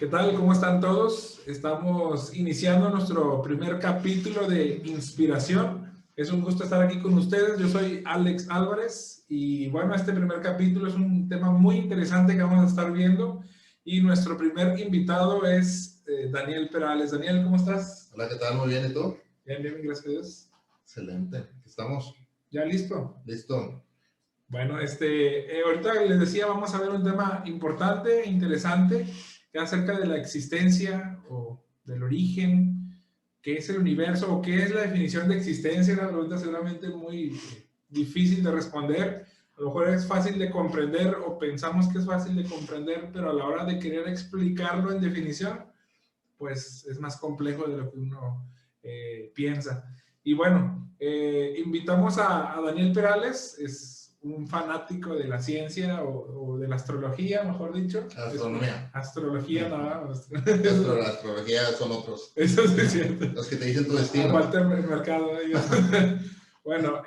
¿Qué tal? ¿Cómo están todos? Estamos iniciando nuestro primer capítulo de Inspiración. Es un gusto estar aquí con ustedes. Yo soy Alex Álvarez y bueno, este primer capítulo es un tema muy interesante que vamos a estar viendo y nuestro primer invitado es Daniel Perales. Daniel, ¿cómo estás? Hola, ¿qué tal? Muy bien, ¿y tú? Bien, bien, gracias a Dios. Excelente, aquí estamos. ¿Ya listo? Listo. Bueno, ahorita les decía, vamos a ver un tema importante, interesante, que es acerca de la existencia o del origen, qué es el universo o qué es la definición de existencia. Una pregunta seguramente muy difícil de responder. A lo mejor es fácil de comprender o pensamos que es fácil de comprender, pero a la hora de querer explicarlo en definición, pues es más complejo de lo que uno piensa. Y bueno, invitamos a Daniel Perales, es un fanático de la ciencia o de la astrología, mejor dicho. Astronomía. Astrología, nada más. Astrología son otros. Eso sí es cierto. Los que te dicen tu destino. Walter Mercado, ellos. Bueno,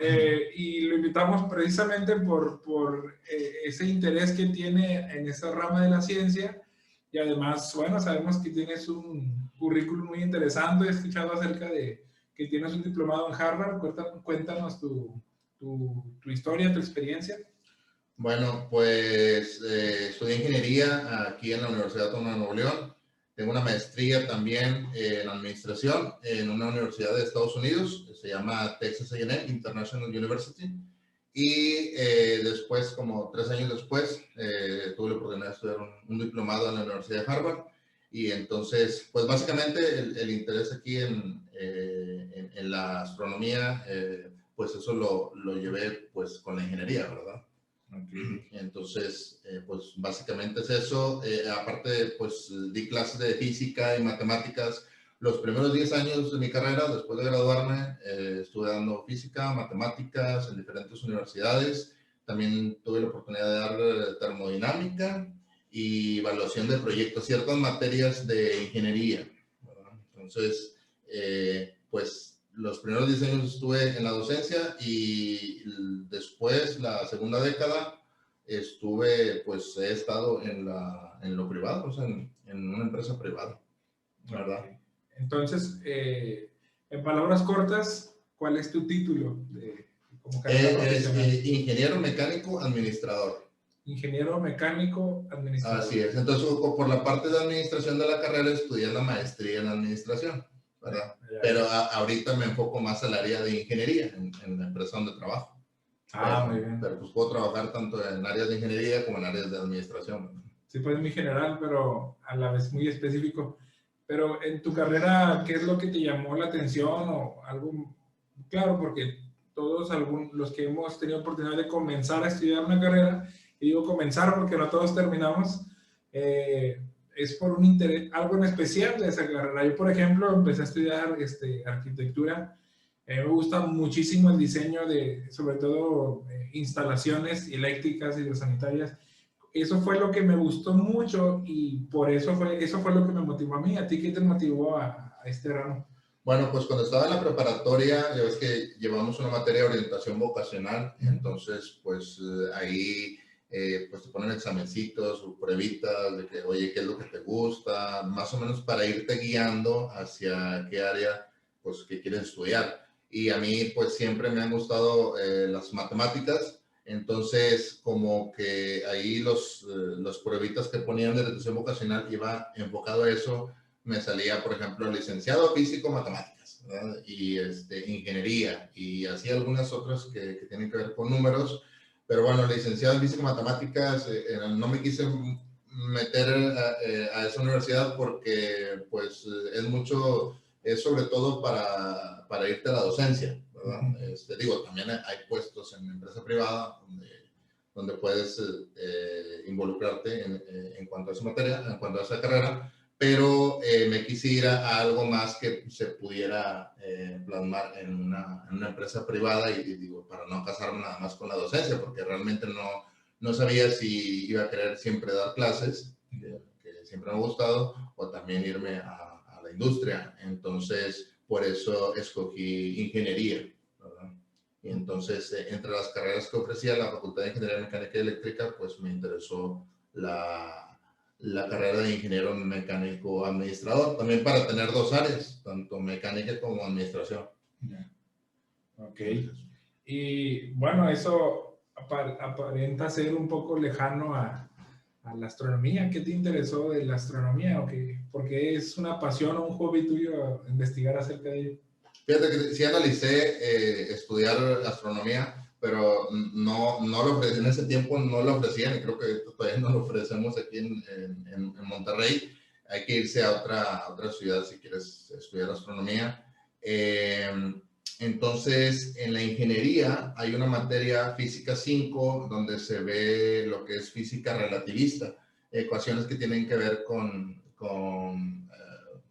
y lo invitamos precisamente por ese interés que tiene en esa rama de la ciencia. Y además, bueno, sabemos que tienes un currículum muy interesante. He escuchado acerca de que tienes un diplomado en Harvard. Cuéntanos tu historia, tu experiencia. Bueno, pues estudié ingeniería aquí en la Universidad Autónoma de Nuevo León. Tengo una maestría también en administración en una universidad de Estados Unidos. Se llama Texas A&M International University. Y después, como 3 años después, tuve la oportunidad de estudiar un diplomado en la Universidad de Harvard. Y entonces, pues básicamente el interés aquí en la astronomía, pues eso lo llevé pues con la ingeniería, ¿verdad? Okay. Entonces, pues básicamente es eso. Aparte, pues di clases de física y matemáticas. Los primeros 10 años de mi carrera, después de graduarme, estuve dando física, matemáticas en diferentes universidades. También tuve la oportunidad de dar termodinámica y evaluación de proyectos, ciertas materias de ingeniería, ¿verdad? Entonces, pues los primeros 10 años estuve en la docencia y después, la segunda década, pues he estado en lo privado, o sea, en una empresa privada, ¿verdad? Okay. Entonces, en palabras cortas, ¿cuál es tu título como carrera profesional? Es ingeniero mecánico administrador. Ingeniero mecánico administrador. Así es. Entonces, por la parte de administración de la carrera, estudié la maestría en administración, ¿verdad? Pero ahorita me enfoco más al área de ingeniería en la empresa donde trabajo. Muy bien. Pero pues puedo trabajar tanto en áreas de ingeniería como en áreas de administración, ¿verdad? Sí, pues muy general, pero a la vez muy específico. Pero en tu carrera, ¿qué es lo que te llamó la atención o algo? Claro, porque todos los que hemos tenido oportunidad de comenzar a estudiar una carrera, y digo comenzar porque no todos terminamos, es por un interés, algo en especial de esa carrera. Yo, por ejemplo, empecé a estudiar arquitectura. Me gusta muchísimo el diseño de, sobre todo, instalaciones eléctricas y hidrosanitarias. Eso fue lo que me gustó mucho y por eso fue lo que me motivó a mí. ¿A ti qué te motivó a este ramo? Bueno, pues cuando estaba en la preparatoria, ya ves que llevamos una materia de orientación vocacional, entonces pues ahí pues te ponen examencitos o pruebitas de que, oye, ¿qué es lo que te gusta? Más o menos para irte guiando hacia qué área pues que quieres estudiar. Y a mí pues siempre me han gustado las matemáticas, entonces como que ahí los pruebitas que ponían de orientación vocacional iba enfocado a eso. Me salía, por ejemplo, licenciado físico-matemáticas, ¿verdad? Y ingeniería, y así algunas otras que tienen que ver con números. Pero bueno, licenciado en físico-matemáticas, no me quise meter a esa universidad porque pues es sobre todo para irte a la docencia, ¿verdad? Digo, también hay puestos en empresa privada donde puedes involucrarte en cuanto a esa materia, en cuanto a esa carrera, pero me quise ir a algo más que se pudiera plasmar en una empresa privada y digo, para no casarme nada más con la docencia, porque realmente no sabía si iba a querer siempre dar clases, que siempre me ha gustado, o también irme a la industria. Entonces, por eso escogí ingeniería, ¿verdad? Y entonces, entre las carreras que ofrecía la Facultad de Ingeniería Mecánica y Eléctrica, pues me interesó la la carrera de ingeniero mecánico administrador, también para tener dos áreas, tanto mecánica como administración. Ya. Ok. Y bueno, eso aparenta ser un poco lejano a la astronomía. ¿Qué te interesó de la astronomía? ¿O qué? ¿Porque es una pasión o un hobby tuyo investigar acerca de ello? Fíjate que sí analicé estudiar astronomía, pero no lo ofrecí en ese tiempo, no lo ofrecían y creo que todavía no lo ofrecemos aquí en Monterrey. Hay que irse a otra ciudad si quieres estudiar astronomía. Entonces, en la ingeniería hay una materia física 5 donde se ve lo que es física relativista, ecuaciones que tienen que ver con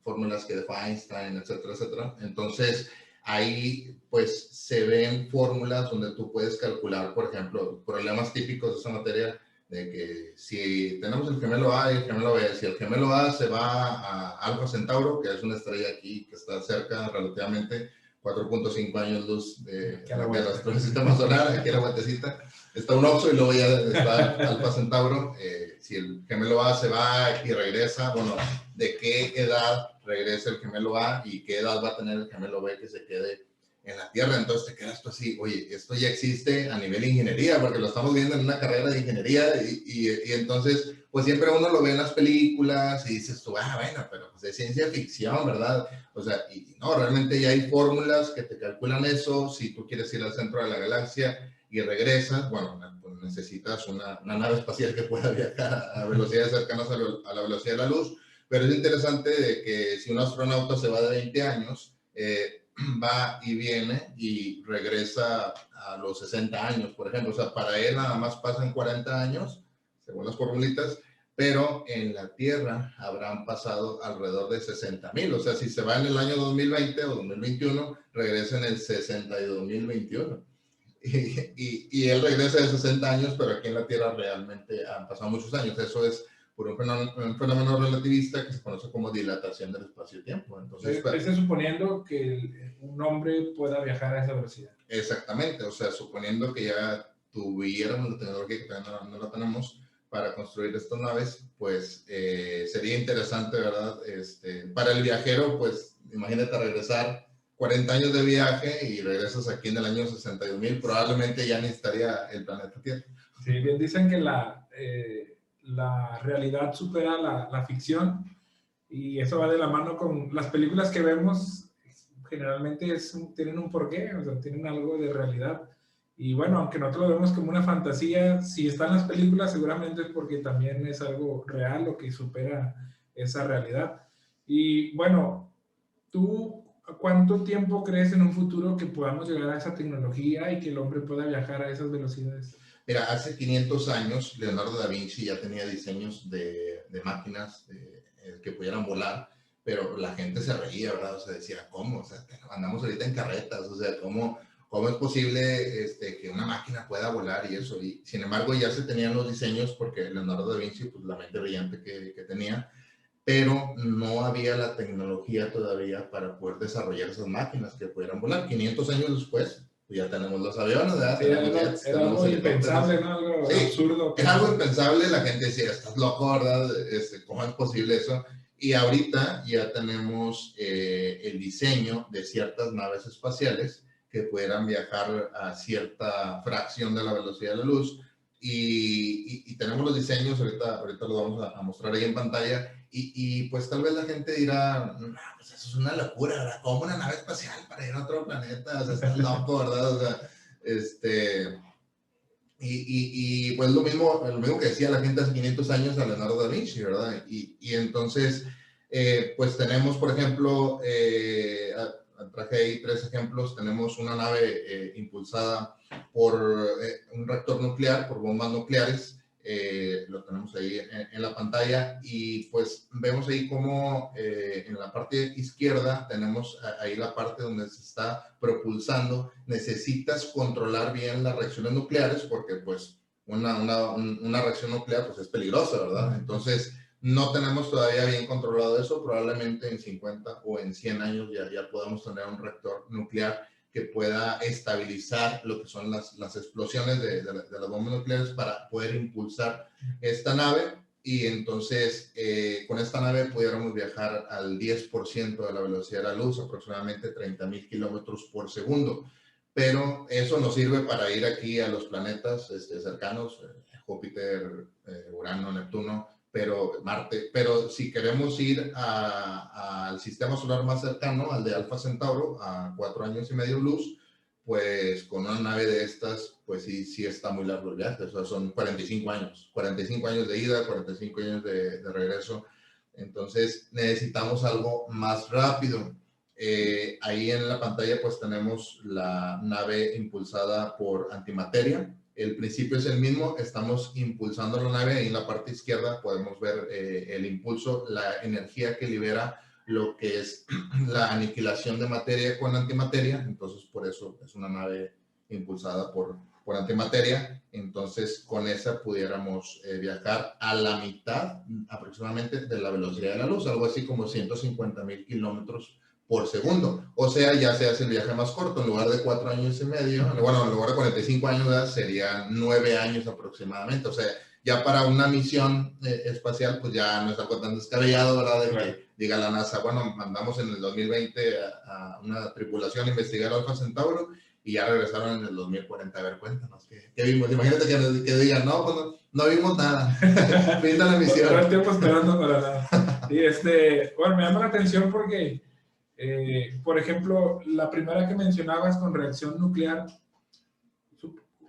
fórmulas que dejó Einstein, etcétera, etcétera. Entonces, ahí pues se ven fórmulas donde tú puedes calcular, por ejemplo, problemas típicos de esa materia, de que si tenemos el gemelo A y el gemelo B, si el gemelo A se va a Alfa Centauro, que es una estrella aquí que está cerca relativamente, 4.5 años luz de nuestro sistema solar, aquí en la vueltecita, está un Oxo y luego ya está Alfa Centauro. Si el gemelo A se va y regresa, bueno, ¿de qué edad regresa el gemelo A y qué edad va a tener el gemelo B que se quede en la Tierra? Entonces te quedas tú así, oye, esto ya existe a nivel de ingeniería, porque lo estamos viendo en una carrera de ingeniería y entonces, pues siempre uno lo ve en las películas y dices tú, bueno, pero pues es ciencia ficción, ¿verdad? O sea, y no, realmente ya hay fórmulas que te calculan eso. Si tú quieres ir al centro de la galaxia y regresas, bueno, pues necesitas una nave espacial que pueda viajar a velocidades cercanas a la velocidad de la luz. Pero es interesante de que si un astronauta se va de 20 años, va y viene y regresa a los 60 años, por ejemplo. O sea, para él nada más pasan 40 años, según las formulitas, pero en la Tierra habrán pasado alrededor de 60,000. O sea, si se va en el año 2020 o 2021, regresa en el 62,021. Y él regresa de 60 años, pero aquí en la Tierra realmente han pasado muchos años. Eso es por un fenómeno relativista que se conoce como dilatación del espacio-tiempo. Entonces, es suponiendo que un hombre pueda viajar a esa velocidad. Exactamente, o sea, suponiendo que ya tuviéramos la tecnología que todavía no la tenemos para construir estas naves, pues sería interesante, ¿verdad? Para el viajero, pues imagínate regresar 40 años de viaje y regresas aquí en el año 62,000, probablemente ya necesitaría el planeta Tierra. Sí, bien dicen que la realidad supera la ficción y eso va de la mano con las películas que vemos, generalmente tienen un porqué, o sea, tienen algo de realidad. Y bueno, aunque nosotros lo vemos como una fantasía, si están las películas seguramente es porque también es algo real o que supera esa realidad. Y bueno, ¿tú cuánto tiempo crees en un futuro que podamos llegar a esa tecnología y que el hombre pueda viajar a esas velocidades? Mira, hace 500 años Leonardo da Vinci ya tenía diseños de máquinas que pudieran volar, pero la gente se reía, ¿verdad? O sea, decía, ¿cómo? O sea, andamos ahorita en carretas, o sea, ¿cómo es posible que una máquina pueda volar y eso? Y sin embargo ya se tenían los diseños porque Leonardo da Vinci, pues la mente brillante que tenía, pero no había la tecnología todavía para poder desarrollar esas máquinas que pudieran volar. 500 años después, pues ya tenemos los aviones, ¿verdad? Sí, Tenemos jets, era tenemos algo helicópteros. impensable, ¿no? Algo Sí, absurdo. es algo impensable, la gente decía, estás loco, ¿verdad? ¿Cómo es posible eso? Y ahorita ya tenemos el diseño de ciertas naves espaciales que pudieran viajar a cierta fracción de la velocidad de la luz. Y tenemos los diseños, ahorita los vamos a mostrar ahí en pantalla. Y pues tal vez la gente dirá, no, pues eso es una locura, ¿verdad? ¿Cómo una nave espacial para ir a otro planeta? O sea, estás loco, ¿verdad? O sea, pues lo mismo que decía la gente hace 500 años a Leonardo da Vinci, ¿verdad? Y entonces, pues tenemos, por ejemplo, traje ahí 3 ejemplos. Tenemos una nave impulsada por un reactor nuclear, por bombas nucleares. Lo tenemos ahí en la pantalla y pues vemos ahí como en la parte izquierda tenemos ahí la parte donde se está propulsando. Necesitas controlar bien las reacciones nucleares porque pues una reacción nuclear pues es peligrosa, ¿verdad? Entonces no tenemos todavía bien controlado eso. Probablemente en 50 o en 100 años ya podamos tener un reactor nuclear que pueda estabilizar lo que son las explosiones de las bombas nucleares para poder impulsar esta nave. y entonces con esta nave pudiéramos viajar al 10% de la velocidad de la luz, aproximadamente 30,000 kilómetros por segundo. Pero eso nos sirve para ir aquí a los planetas cercanos, Júpiter, Urano, Neptuno, pero Marte. Pero si queremos ir al sistema solar más cercano, al de Alfa Centauro, a 4 años y medio luz, pues con una nave de estas, pues sí está muy largo el viaje. O sea, son 45 años de ida, 45 años de regreso. Entonces necesitamos algo más rápido. Ahí en la pantalla pues tenemos la nave impulsada por antimateria. El principio es el mismo, estamos impulsando la nave. Ahí en la parte izquierda podemos ver el impulso, la energía que libera lo que es la aniquilación de materia con antimateria. Entonces por eso es una nave impulsada por antimateria. Entonces con esa pudiéramos viajar a la mitad aproximadamente de la velocidad de la luz, algo así como 150,000 kilómetros por segundo. O sea, ya se hace el viaje más corto. En lugar de 4 años y medio, bueno, en lugar de 45 años, ¿verdad? Serían 9 años aproximadamente. O sea, ya para una misión espacial, pues ya no es algo tan descabellado, ¿verdad? De que diga la NASA, bueno, mandamos en el 2020 a una tripulación a investigar Alfa Centauro y ya regresaron en el 2040. A ver, cuéntanos, ¿qué vimos? Imagínate que digan, no, pues no vimos nada. Pinta la misión. Todo el tiempo esperando para nada. Y bueno, me llama la atención porque por ejemplo, la primera que mencionabas con reacción nuclear,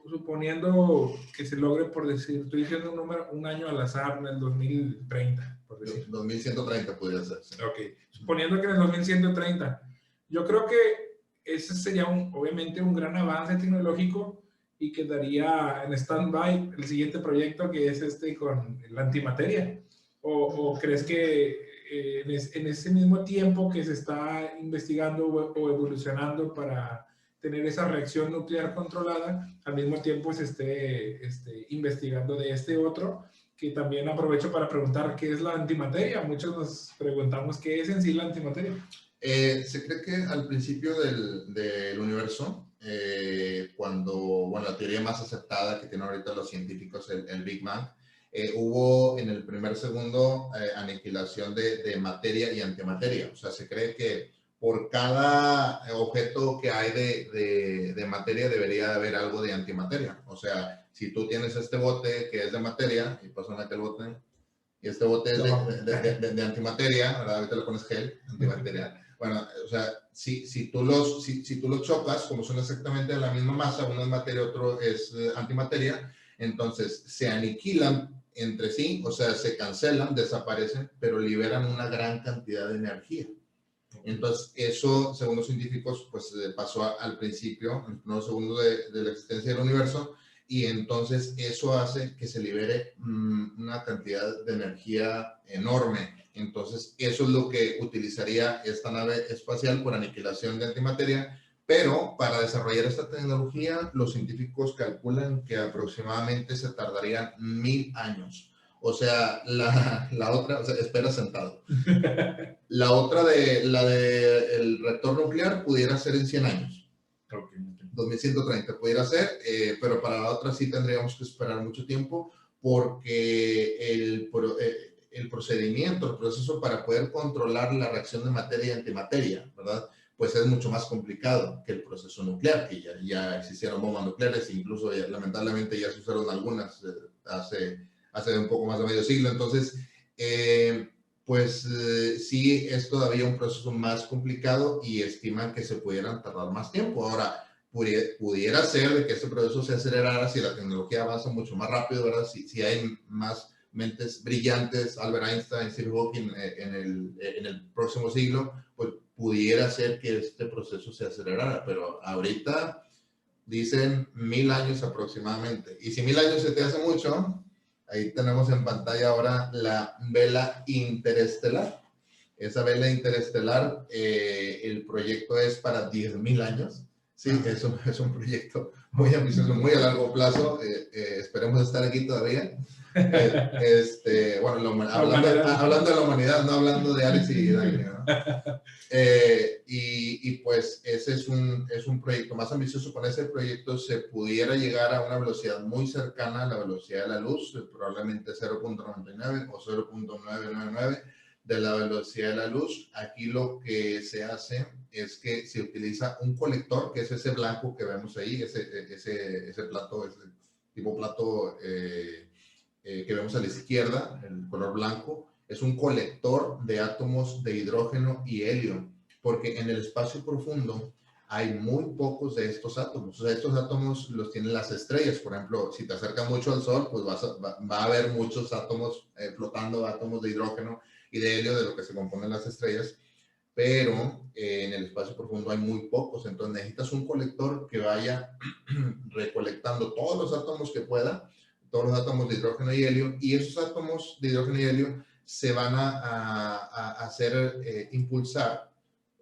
suponiendo que se logre, por decir, estoy diciendo un número, un año al azar, en el 2030, por decir. 2130 podría ser. Sí. Ok, suponiendo que en el 2130, yo creo que ese sería obviamente un gran avance tecnológico y quedaría en stand-by el siguiente proyecto, que es con la antimateria. ¿O crees que en ese mismo tiempo que se está investigando o evolucionando para tener esa reacción nuclear controlada, al mismo tiempo se esté investigando de otro, que también aprovecho para preguntar qué es la antimateria? Muchos nos preguntamos qué es en sí la antimateria. Se cree que al principio del universo, cuando, bueno, la teoría más aceptada que tienen ahorita los científicos, el Big Bang, hubo en el primer segundo aniquilación de materia y antimateria. O sea, se cree que por cada objeto que hay de materia debería haber algo de antimateria. O sea, si tú tienes este bote que es de materia y pasan aquel bote y este bote es de antimateria, ¿verdad? Ahorita le pones gel, antimateria. Bueno, o sea, si tú los chocas, como son exactamente de la misma masa, uno es materia, otro es antimateria, entonces se aniquilan entre sí, o sea, se cancelan, desaparecen, pero liberan una gran cantidad de energía. Entonces, eso, según los científicos, pues pasó al principio, en los primeros segundos de la existencia del universo, y entonces eso hace que se libere una cantidad de energía enorme. Entonces, eso es lo que utilizaría esta nave espacial por aniquilación de antimateria. Pero para desarrollar esta tecnología, los científicos calculan que aproximadamente se tardarían 1000 años. O sea, la otra, o sea, espera sentado. La otra la de el reactor nuclear pudiera ser en 100 años. Okay. 2130 pudiera ser, pero para la otra sí tendríamos que esperar mucho tiempo porque el procedimiento, el proceso para poder controlar la reacción de materia y antimateria, ¿verdad? Pues es mucho más complicado que el proceso nuclear, que ya existieron bombas nucleares, incluso lamentablemente ya se usaron algunas hace un poco más de medio siglo. Entonces, sí es todavía un proceso más complicado y estiman que se pudieran tardar más tiempo. Ahora, pudiera ser de que este proceso se acelerara si la tecnología avanza mucho más rápido, ¿verdad? Si hay más mentes brillantes, Albert Einstein, Stephen Hawking, en el próximo siglo, pues pudiera ser que este proceso se acelerara, pero ahorita dicen 1000 años aproximadamente. Y si 1000 años se te hace mucho, ahí tenemos en pantalla ahora la vela interestelar. Esa vela interestelar, el proyecto es para 10,000 años. Sí, es un proyecto muy ambicioso, muy a largo plazo. Esperemos estar aquí todavía. Bueno, hablando de la humanidad, no hablando de Alex y Dagny, ¿no? Y pues ese es un proyecto más ambicioso. Con ese proyecto se pudiera llegar a una velocidad muy cercana a la velocidad de la luz, probablemente 0.99 o 0.999 de la velocidad de la luz. Aquí lo que se hace es que se utiliza un colector, que es ese blanco que vemos ahí, ese plato, ese tipo plato que vemos a la izquierda, el color blanco, es un colector de átomos de hidrógeno y helio, porque en el espacio profundo hay muy pocos de estos átomos. O sea, estos átomos los tienen las estrellas. Por ejemplo, si te acercas mucho al Sol, pues va a haber muchos átomos flotando, átomos de hidrógeno y de helio, de lo que se componen las estrellas, pero en el espacio profundo hay muy pocos. Entonces necesitas un colector que vaya recolectando todos los átomos que pueda, todos los átomos de hidrógeno y helio, y esos átomos de hidrógeno y helio se van a hacer impulsar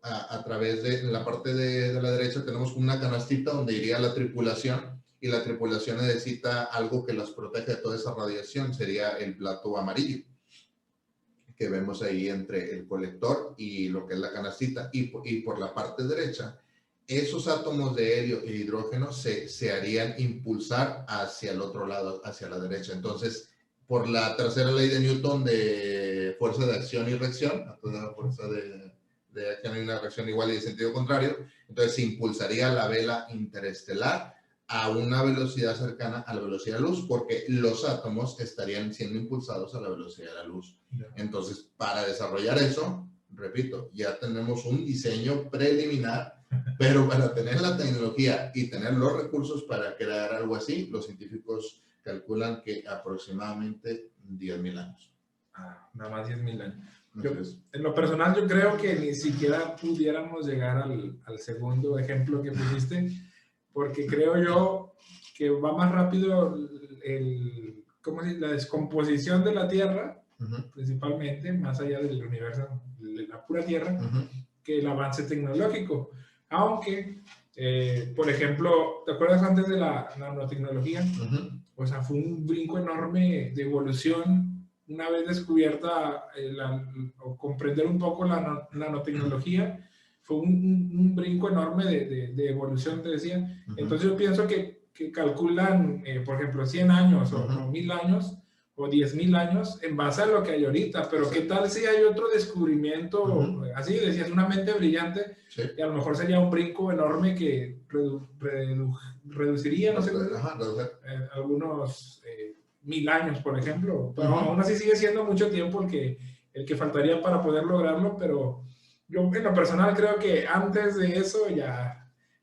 a través de la parte de la derecha. Tenemos una canastita donde iría la tripulación, y la tripulación necesita algo que las proteja de toda esa radiación. Sería el plato amarillo que vemos ahí entre el colector y lo que es la canastita. Y por la parte derecha, esos átomos de helio e hidrógeno se harían impulsar hacia el otro lado, hacia la derecha. Entonces, por la tercera ley de Newton de fuerza de acción y reacción, a toda fuerza de acción y una reacción igual y de sentido contrario, entonces se impulsaría la vela interestelar a una velocidad cercana a la velocidad de la luz, porque los átomos estarían siendo impulsados a la velocidad de la luz. Entonces, para desarrollar eso, repito, ya tenemos un diseño preliminar, pero para tener la tecnología y tener los recursos para crear algo así, los científicos calculan que aproximadamente 10.000 años. Nada más 10.000 años. En lo personal, yo creo que ni siquiera pudiéramos llegar al segundo ejemplo que pusiste, porque creo yo que va más rápido la descomposición de la Tierra, principalmente, más allá del universo, de la pura Tierra, que el avance tecnológico. Aunque, por ejemplo, ¿te acuerdas antes de la nanotecnología? O sea, fue un brinco enorme de evolución una vez descubierta o comprender un poco la nanotecnología. Fue un brinco enorme de evolución, te decía. Entonces yo pienso que calculan, por ejemplo, 100 años o 1.000 años o 10.000 años en base a lo que hay ahorita. Pero ¿qué tal si hay otro descubrimiento? Así decías, una mente brillante, y a lo mejor sería un brinco enorme que reduciría, no sé, algunos 1.000 años, por ejemplo. Pero aún así sigue siendo mucho tiempo el que faltaría para poder lograrlo, pero yo en lo personal creo que antes de eso ya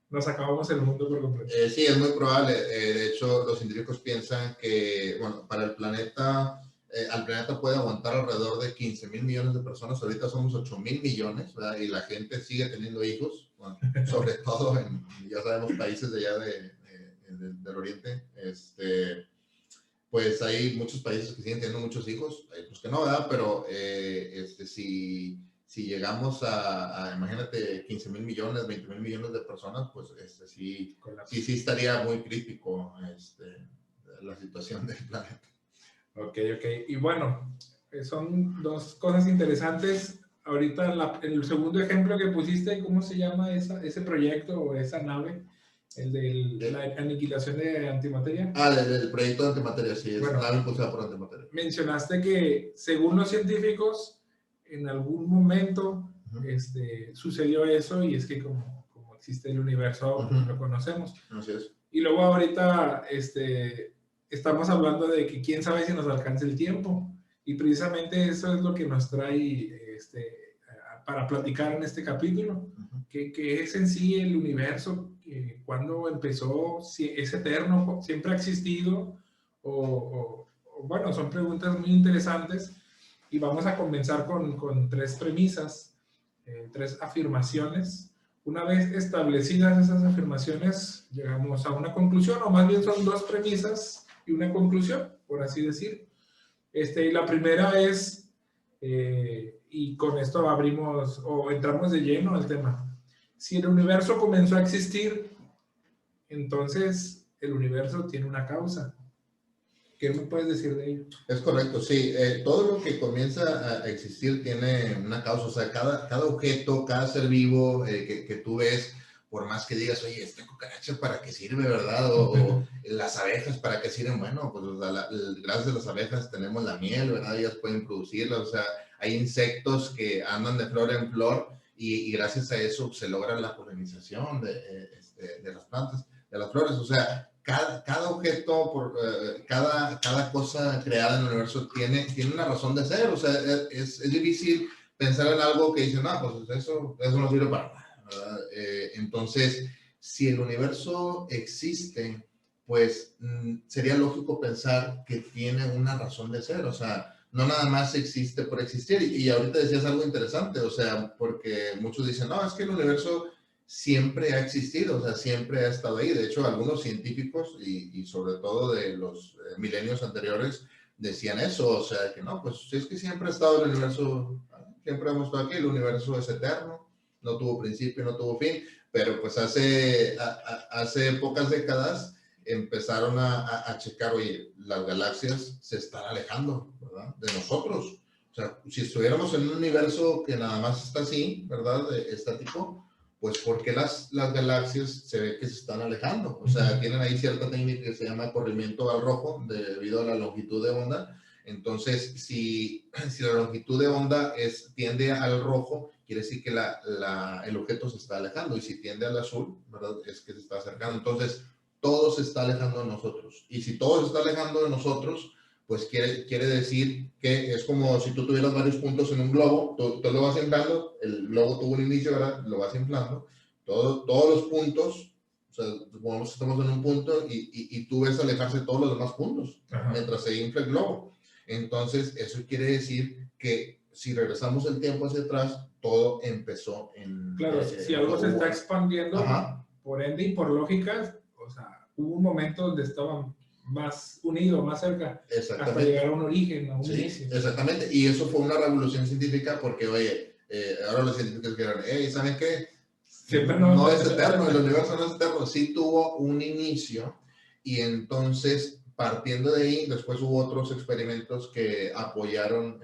nos acabamos el mundo por completo. Sí, es muy probable. De hecho, los científicos piensan que, bueno, para el planeta, al planeta puede aguantar alrededor de 15.000 millones de personas. Ahorita somos 8.000 millones, ¿verdad? Y la gente sigue teniendo hijos, bueno, sobre todo en, ya sabemos, países de allá del Oriente. Pues hay muchos países que siguen teniendo muchos hijos, hay otros que no, ¿verdad? Pero si llegamos imagínate, 15.000 millones, 20.000 millones de personas, pues sí estaría muy crítico la situación del planeta. Ok. Y bueno, son dos cosas interesantes. Ahorita el segundo ejemplo que pusiste, ¿cómo se llama ese proyecto o esa nave? El de la aniquilación de antimateria. El proyecto de antimateria, sí, es una nave impulsada por antimateria. Mencionaste que, según los científicos, en algún momento sucedió eso, y es que como existe el universo, lo conocemos. Así es. Y luego ahorita estamos hablando de que quién sabe si nos alcance el tiempo. Y precisamente eso es lo que nos trae para platicar en este capítulo. Que es en sí el universo, cuándo empezó, si es eterno, siempre ha existido, bueno, son preguntas muy interesantes, y vamos a comenzar con tres premisas, tres afirmaciones. Una vez establecidas esas afirmaciones, llegamos a una conclusión, o más bien son dos premisas y una conclusión, por así decir. Y la primera es, y con esto abrimos o entramos de lleno al tema. Si el universo comenzó a existir, entonces el universo tiene una causa. ¿Qué me puedes decir de ello? Es correcto, sí. Todo lo que comienza a existir tiene una causa. O sea, cada objeto, cada ser vivo que tú ves, por más que digas, oye, esta cucaracha para qué sirve, ¿verdad? O las abejas para qué sirven. Bueno, pues o sea, gracias a las abejas tenemos la miel, ¿verdad? Ellas pueden producirla. O sea, hay insectos que andan de flor en flor y gracias a eso se logra la polinización de las plantas, de las flores. O sea, cada objeto, cada cosa creada en el universo tiene una razón de ser. O sea, es difícil pensar en algo que dice, no, pues eso no sirve para nada, ¿verdad? Entonces, si el universo existe, pues sería lógico pensar que tiene una razón de ser. O sea, no nada más existe por existir. Y ahorita decías algo interesante, o sea, porque muchos dicen, no, es que el universo siempre ha existido, o sea, siempre ha estado ahí. De hecho, algunos científicos y sobre todo de los milenios anteriores decían eso, o sea, que no, pues es que siempre ha estado el universo, siempre hemos estado aquí, el universo es eterno, no tuvo principio, no tuvo fin, pero pues hace pocas décadas empezaron a checar, oye, las galaxias se están alejando, ¿verdad? De nosotros. O sea, si estuviéramos en un universo que nada más está así, ¿verdad? Estático, pues porque las galaxias se ve que se están alejando. O sea, tienen ahí cierta técnica que se llama corrimiento al rojo debido a la longitud de onda. Entonces, si la longitud de onda tiende al rojo, quiere decir que el objeto se está alejando. Y si tiende al azul, ¿verdad? Es que se está acercando. Entonces, todo se está alejando de nosotros. Y si todo se está alejando de nosotros, pues quiere decir que es como si tú tuvieras varios puntos en un globo, tú lo vas inflando, el globo tuvo un inicio, ¿verdad? Lo vas inflando, todos los puntos, o sea, supongamos que estamos en un punto y tú ves alejarse todos los demás puntos. Ajá. Mientras se infla el globo. Entonces, eso quiere decir que si regresamos el tiempo hacia atrás, todo empezó en... Claro, si algo se está expandiendo, ajá, por ende y por lógica, o sea, hubo un momento donde estaban más unido, más cerca, hasta llegar a un origen, a un inicio. Exactamente, y eso fue una revolución científica porque, oye, ahora los científicos dijeron, hey, ¿saben qué? Siempre no es eterno, el universo no es eterno, sí tuvo un inicio, y entonces, partiendo de ahí, después hubo otros experimentos que apoyaron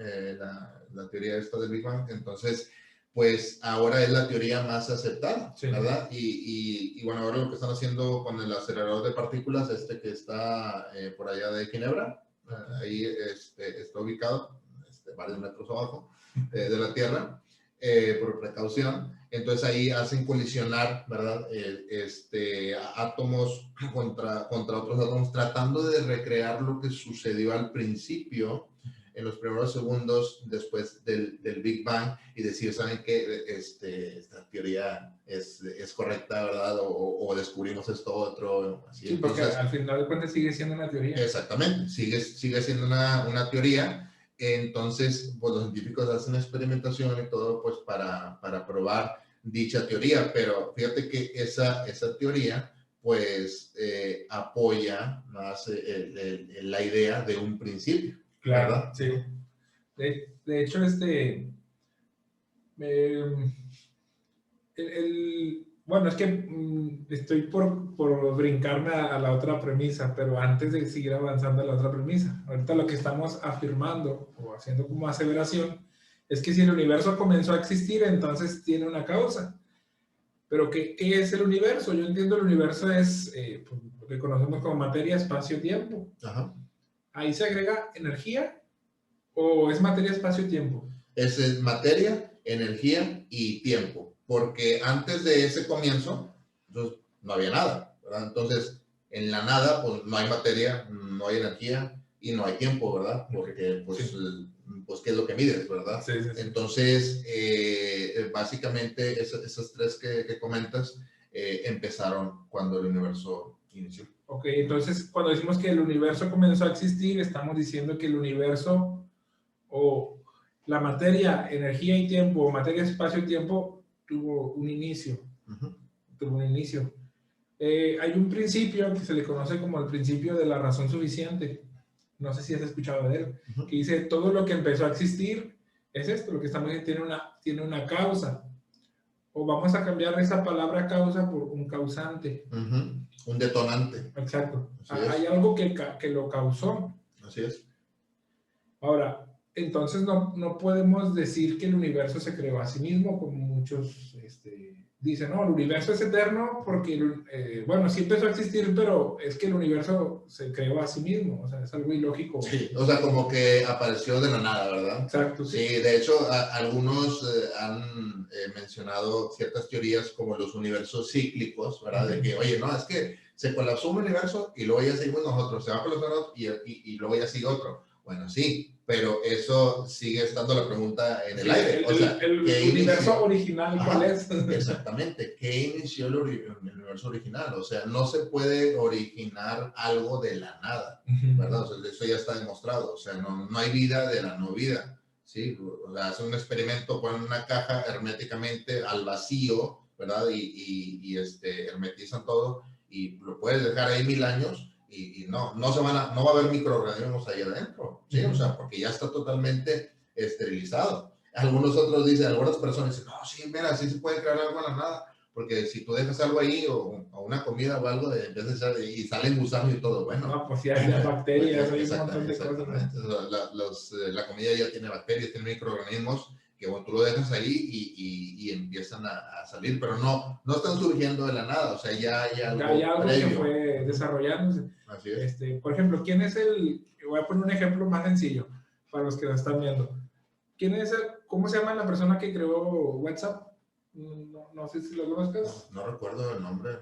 la teoría esta del Big Bang. Entonces, pues ahora es la teoría más aceptada, sí, ¿verdad? Y bueno, ahora lo que están haciendo con el acelerador de partículas, que está por allá de Ginebra, ahí está ubicado, varios metros abajo de la Tierra, por precaución. Entonces ahí hacen colisionar, ¿verdad? Átomos contra otros átomos, tratando de recrear lo que sucedió al principio, en los primeros segundos después del Big Bang, y decir, ¿saben qué? Esta teoría es correcta, ¿verdad? O descubrimos esto otro. Así. Sí, porque entonces, al final de cuentas sigue siendo una teoría. Exactamente, sigue siendo una teoría. Entonces, pues los científicos hacen experimentación y todo, pues para probar dicha teoría, pero fíjate que esa teoría, pues, apoya más la idea de un principio. Claro, ¿verdad? Sí. De hecho, bueno, es que estoy por brincarme a la otra premisa, pero antes de seguir avanzando a la otra premisa, ahorita lo que estamos afirmando o haciendo como aseveración es que si el universo comenzó a existir, entonces tiene una causa. Pero ¿qué es el universo? Yo entiendo el universo es pues, lo que conocemos como materia, espacio, tiempo. Ajá. Ahí se agrega energía. ¿O es materia, espacio, tiempo? Es materia, energía y tiempo. Porque antes de ese comienzo, entonces, no había nada, ¿verdad? Entonces, en la nada, pues no hay materia, no hay energía y no hay tiempo, ¿verdad? Porque, pues, sí, pues ¿qué es lo que mides, verdad? Sí. Entonces, básicamente, esas tres que comentas empezaron cuando el universo inició. Ok, entonces, cuando decimos que el universo comenzó a existir, estamos diciendo que el universo o la materia, energía y tiempo, o materia, espacio y tiempo, tuvo un inicio. Uh-huh. Tuvo un inicio. Hay un principio que se le conoce como el principio de la razón suficiente. No sé si has escuchado de él. Uh-huh. Que dice, todo lo que empezó a existir es esto, lo que estamos diciendo tiene una causa. O vamos a cambiar esa palabra causa por un causante. Uh-huh. Un detonante. Exacto. Hay algo que lo causó. Así es. Ahora, entonces no podemos decir que el universo se creó a sí mismo, como muchos dicen, no, el universo es eterno porque, bueno, sí empezó a existir, pero es que el universo se creó a sí mismo, o sea, es algo ilógico. Sí, o sea, como que apareció de la nada, ¿verdad? Exacto. Sí, de hecho, algunos han mencionado ciertas teorías como los universos cíclicos, ¿verdad? De que, oye, no, es que se colapsó un universo y luego ya seguimos nosotros, se va a colapsar otro y luego ya sigue otro. Bueno, sí, pero eso sigue estando la pregunta en el aire. O sea, el universo original, ¿cuál es? Exactamente, ¿qué inició el universo original? O sea, no se puede originar algo de la nada, ¿verdad? O sea, eso ya está demostrado. O sea, no hay vida de la no vida, ¿sí? O sea, hacen un experimento, ponen una caja herméticamente al vacío, ¿verdad? Y hermetizan todo y lo puedes dejar ahí 1000 años y no va a haber microorganismos ahí adentro, ¿sí? O sea, porque ya está totalmente esterilizado. Algunos otros dicen, algunas personas dicen, no, sí, mira, sí se puede crear algo a la nada, porque si tú dejas algo ahí o una comida o algo, y salen gusanos y todo, bueno. No, pues sí, hay bacterias, hay un montón de cosas. La comida ya tiene bacterias, tiene microorganismos que bueno, tú lo dejas ahí y empiezan a salir, pero no están surgiendo de la nada, o sea, ya hay algo, previo que fue desarrollándose. Así es. Por ejemplo, ¿quién es voy a poner un ejemplo más sencillo para los que nos están viendo. ¿Cómo se llama la persona que creó WhatsApp? No sé si lo conozcas. No recuerdo el nombre.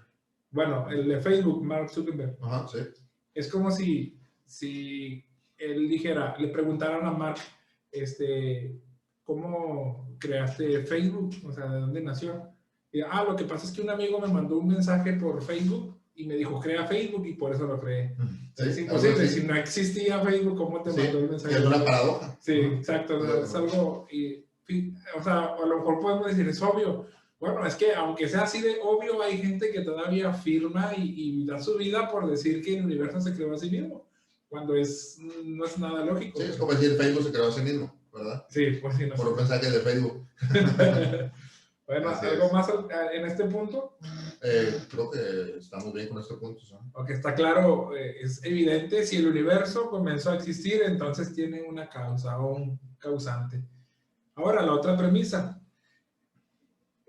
Bueno, el de Facebook, Mark Zuckerberg. Ajá, sí. Es como si él dijera, le preguntaran a Mark, ¿cómo creaste Facebook? O sea, ¿de dónde nació? Y, lo que pasa es que un amigo me mandó un mensaje por Facebook y me dijo, crea Facebook y por eso lo creé. Sí, es imposible, si no existía Facebook, ¿cómo te mandó el mensaje? Es una paradoja. Sí, exacto, o sea, es algo, o sea, a lo mejor podemos decir, es obvio. Bueno, es que aunque sea así de obvio, hay gente que todavía afirma y da su vida por decir que el universo se creó a sí mismo, cuando no es nada lógico. Sí, es como decir Facebook se creó a sí mismo, ¿verdad? Sí, pues sí. No por un mensaje de Facebook. Bueno, ¿algo más en este punto? Creo que estamos bien con este punto. ¿Sí? Ok, está claro, es evidente, si el universo comenzó a existir, entonces tiene una causa o un causante. Ahora, la otra premisa.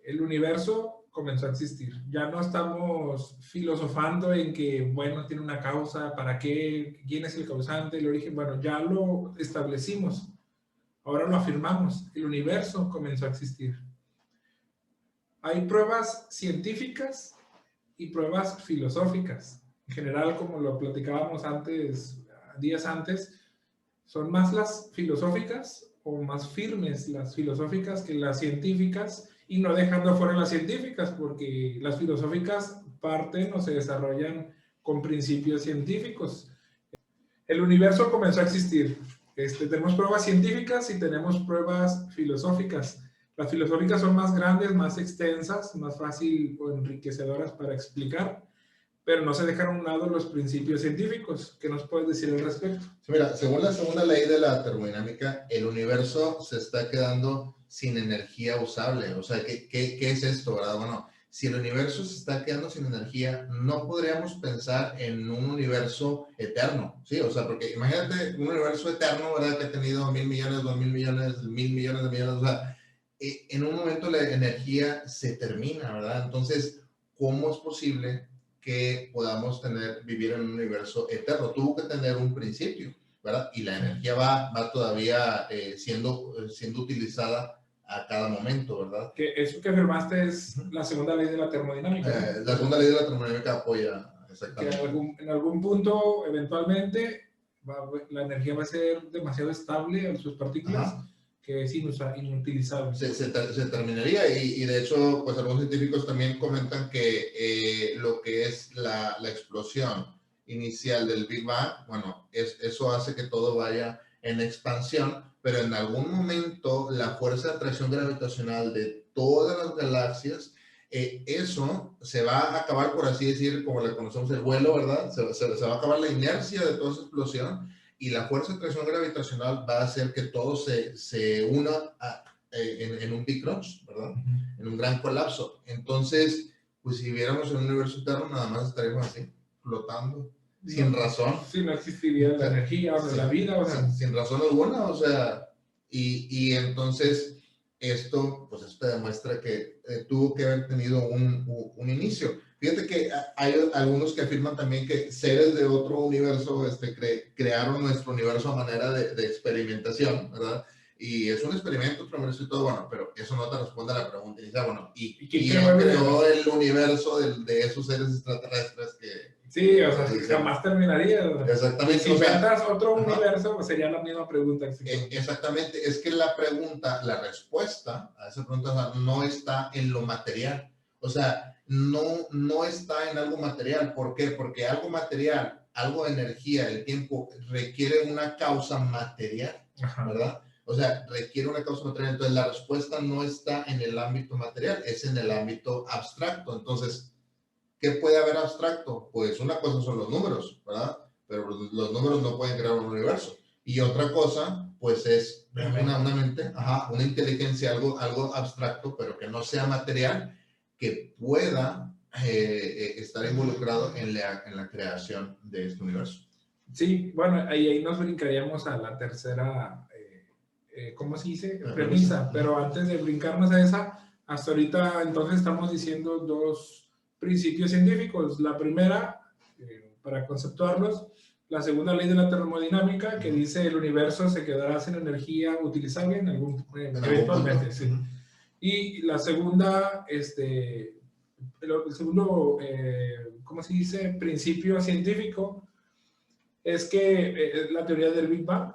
El universo comenzó a existir. Ya no estamos filosofando en que, bueno, tiene una causa, ¿para qué? ¿Quién es el causante? El origen. Bueno, ya lo establecimos. Ahora lo afirmamos. El universo comenzó a existir. Hay pruebas científicas y pruebas filosóficas. En general, como lo platicábamos días antes, son más las filosóficas o más firmes las filosóficas que las científicas, y no dejando fuera las científicas, porque las filosóficas parten o se desarrollan con principios científicos. El universo comenzó a existir. Tenemos pruebas científicas y tenemos pruebas filosóficas. Las filosóficas son más grandes, más extensas, más fácil o enriquecedoras para explicar, pero no se dejan a un lado los principios científicos. ¿Qué nos puedes decir al respecto? Sí, mira, según la segunda ley de la termodinámica, el universo se está quedando sin energía usable. O sea, ¿qué es esto, verdad? Bueno, si el universo se está quedando sin energía, no podríamos pensar en un universo eterno, ¿sí? O sea, porque imagínate un universo eterno, ¿verdad? Que ha tenido 1000 millones, 2000 millones, 1000 millones de millones, o sea, en un momento la energía se termina, ¿verdad? Entonces, ¿cómo es posible que podamos vivir en un universo eterno? Tuvo que tener un principio, ¿verdad? Y la energía va todavía siendo utilizada a cada momento, ¿verdad? Que eso que afirmaste es la segunda ley de la termodinámica. La segunda ley de la termodinámica apoya exactamente. Que en algún punto, eventualmente, la energía va a ser demasiado estable en sus partículas. Ajá. Que es inutilizable. Se terminaría y de hecho, pues algunos científicos también comentan que lo que es la explosión inicial del Big Bang, bueno, eso hace que todo vaya en expansión, pero en algún momento la fuerza de atracción gravitacional de todas las galaxias, eso se va a acabar, por así decir, como le conocemos el vuelo, ¿verdad? Se va a acabar la inercia de toda esa explosión. Y la fuerza de atracción gravitacional va a hacer que todo se una en un Big Crunch, ¿verdad? En un gran colapso. Entonces, pues si viviéramos en un universo eterno, nada más estaríamos así, flotando sin razón. Sí, no existiría la energía o la vida. O sea. Sin razón alguna, o sea, y entonces esto demuestra que tuvo que haber tenido un inicio. Fíjate que hay algunos que afirman también que seres de otro universo crearon nuestro universo a manera de experimentación, ¿verdad? Y es un experimento, otro universo y todo, bueno, pero eso no te responde a la pregunta. Y dice, bueno, ¿y quién creó el universo de esos seres extraterrestres que... Sí, o sea, jamás terminaría. Exactamente. Y si inventas otro universo, pues sería la misma pregunta. Exactamente. Es que la respuesta a esa pregunta no está en lo material. O sea, no está en algo material. ¿Por qué? Porque algo material, algo de energía, el tiempo, requiere una causa material, ¿verdad? O sea, requiere una causa material. Entonces, la respuesta no está en el ámbito material, es en el ámbito abstracto. Entonces, ¿qué puede haber abstracto? Pues una cosa son los números, ¿verdad? Pero los números no pueden crear un universo. Y otra cosa, pues es una mente, una inteligencia, algo abstracto, pero que no sea material, que pueda estar involucrado en la creación de este universo. Sí, bueno, ahí nos brincaríamos a la tercera, ¿cómo se dice? Premisa. Pero antes de brincarnos a esa, hasta ahorita entonces estamos diciendo dos principios científicos. La primera, para conceptuarlos, la segunda ley de la termodinámica, que dice el universo se quedará sin energía utilizable en eventualmente, sí. Y la segunda, el segundo, ¿cómo se dice? Principio científico es que la teoría del Big Bang,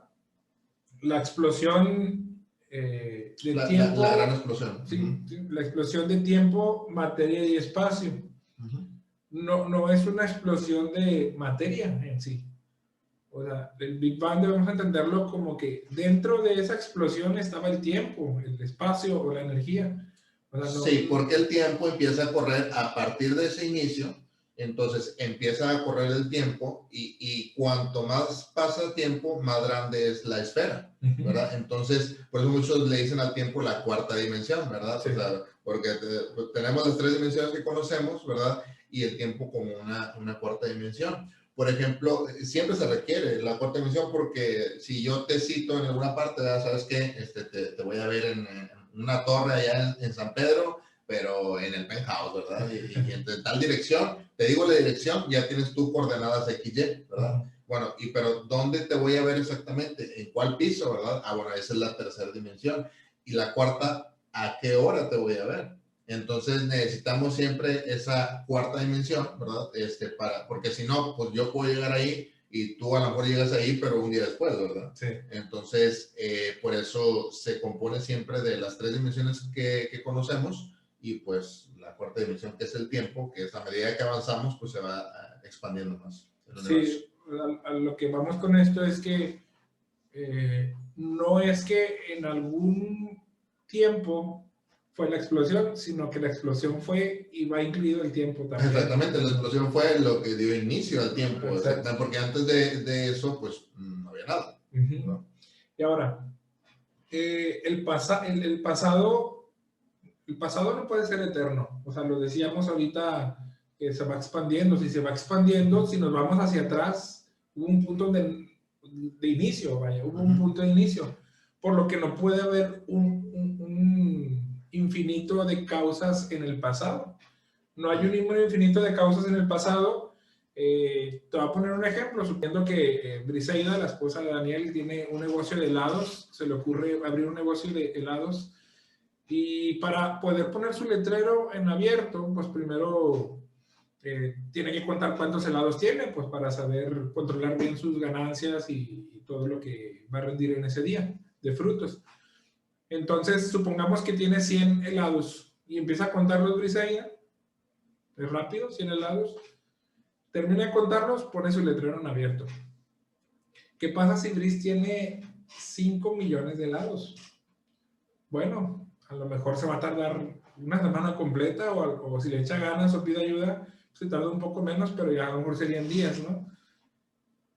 la explosión de tiempo. La gran explosión. Sí, la explosión de tiempo, materia y espacio. No es una explosión de materia en sí. O sea, el Big Bang debemos entenderlo como que dentro de esa explosión estaba el tiempo, el espacio o la energía. O sea, sí, porque el tiempo empieza a correr a partir de ese inicio. Entonces empieza a correr el tiempo y cuanto más pasa el tiempo, más grande es la esfera, ¿verdad? Entonces, por eso muchos le dicen al tiempo la cuarta dimensión, ¿verdad? Sí. O sea, porque tenemos las tres dimensiones que conocemos, ¿verdad? Y el tiempo como una cuarta dimensión. Por ejemplo, siempre se requiere la cuarta dimensión porque si yo te cito en alguna parte, ¿verdad? ¿Sabes qué? Te voy a ver en una torre allá en San Pedro, pero en el penthouse, ¿verdad? Y en tal dirección, te digo la dirección, ya tienes tú coordenadas XY, ¿verdad? Bueno, pero ¿dónde te voy a ver exactamente? ¿En cuál piso, verdad? Bueno, esa es la tercera dimensión. Y la cuarta, ¿a qué hora te voy a ver? Entonces necesitamos siempre esa cuarta dimensión, ¿verdad? Porque si no, pues yo puedo llegar ahí y tú a lo mejor llegas ahí, pero un día después, ¿verdad? Sí. Entonces, por eso se compone siempre de las tres dimensiones que conocemos y pues la cuarta dimensión, que es el tiempo, que es a medida que avanzamos, pues se va expandiendo más. Sí, a lo que vamos con esto es que no es que en algún tiempo fue la explosión, sino que la explosión fue y va incluido el tiempo también. Exactamente, la explosión fue lo que dio inicio al tiempo, porque antes de eso, pues no había nada. ¿No? Y ahora, el pasado no puede ser eterno. O sea, lo decíamos ahorita, que se va expandiendo. Si se va expandiendo, si nos vamos hacia atrás, hubo un punto de inicio, vaya, hubo un punto de inicio. Por lo que no puede haber un infinito de causas en el pasado. No hay un número infinito de causas en el pasado. Te voy a poner un ejemplo. Suponiendo que Briseida, la esposa de Daniel, tiene un negocio de helados. Se le ocurre abrir un negocio de helados. Y para poder poner su letrero en abierto, pues primero tiene que contar cuántos helados tiene, pues para saber controlar bien sus ganancias y todo lo que va a rendir en ese día de frutos. Entonces, supongamos que tiene 100 helados y empieza a contarlos Briseida. Es rápido, 100 helados. Termina de contarlos, pone su letrero en abierto. ¿Qué pasa si Brice tiene 5 millones de helados? Bueno, a lo mejor se va a tardar una semana completa o si le echa ganas o pide ayuda, se tarda un poco menos, pero ya a lo mejor serían días, ¿no?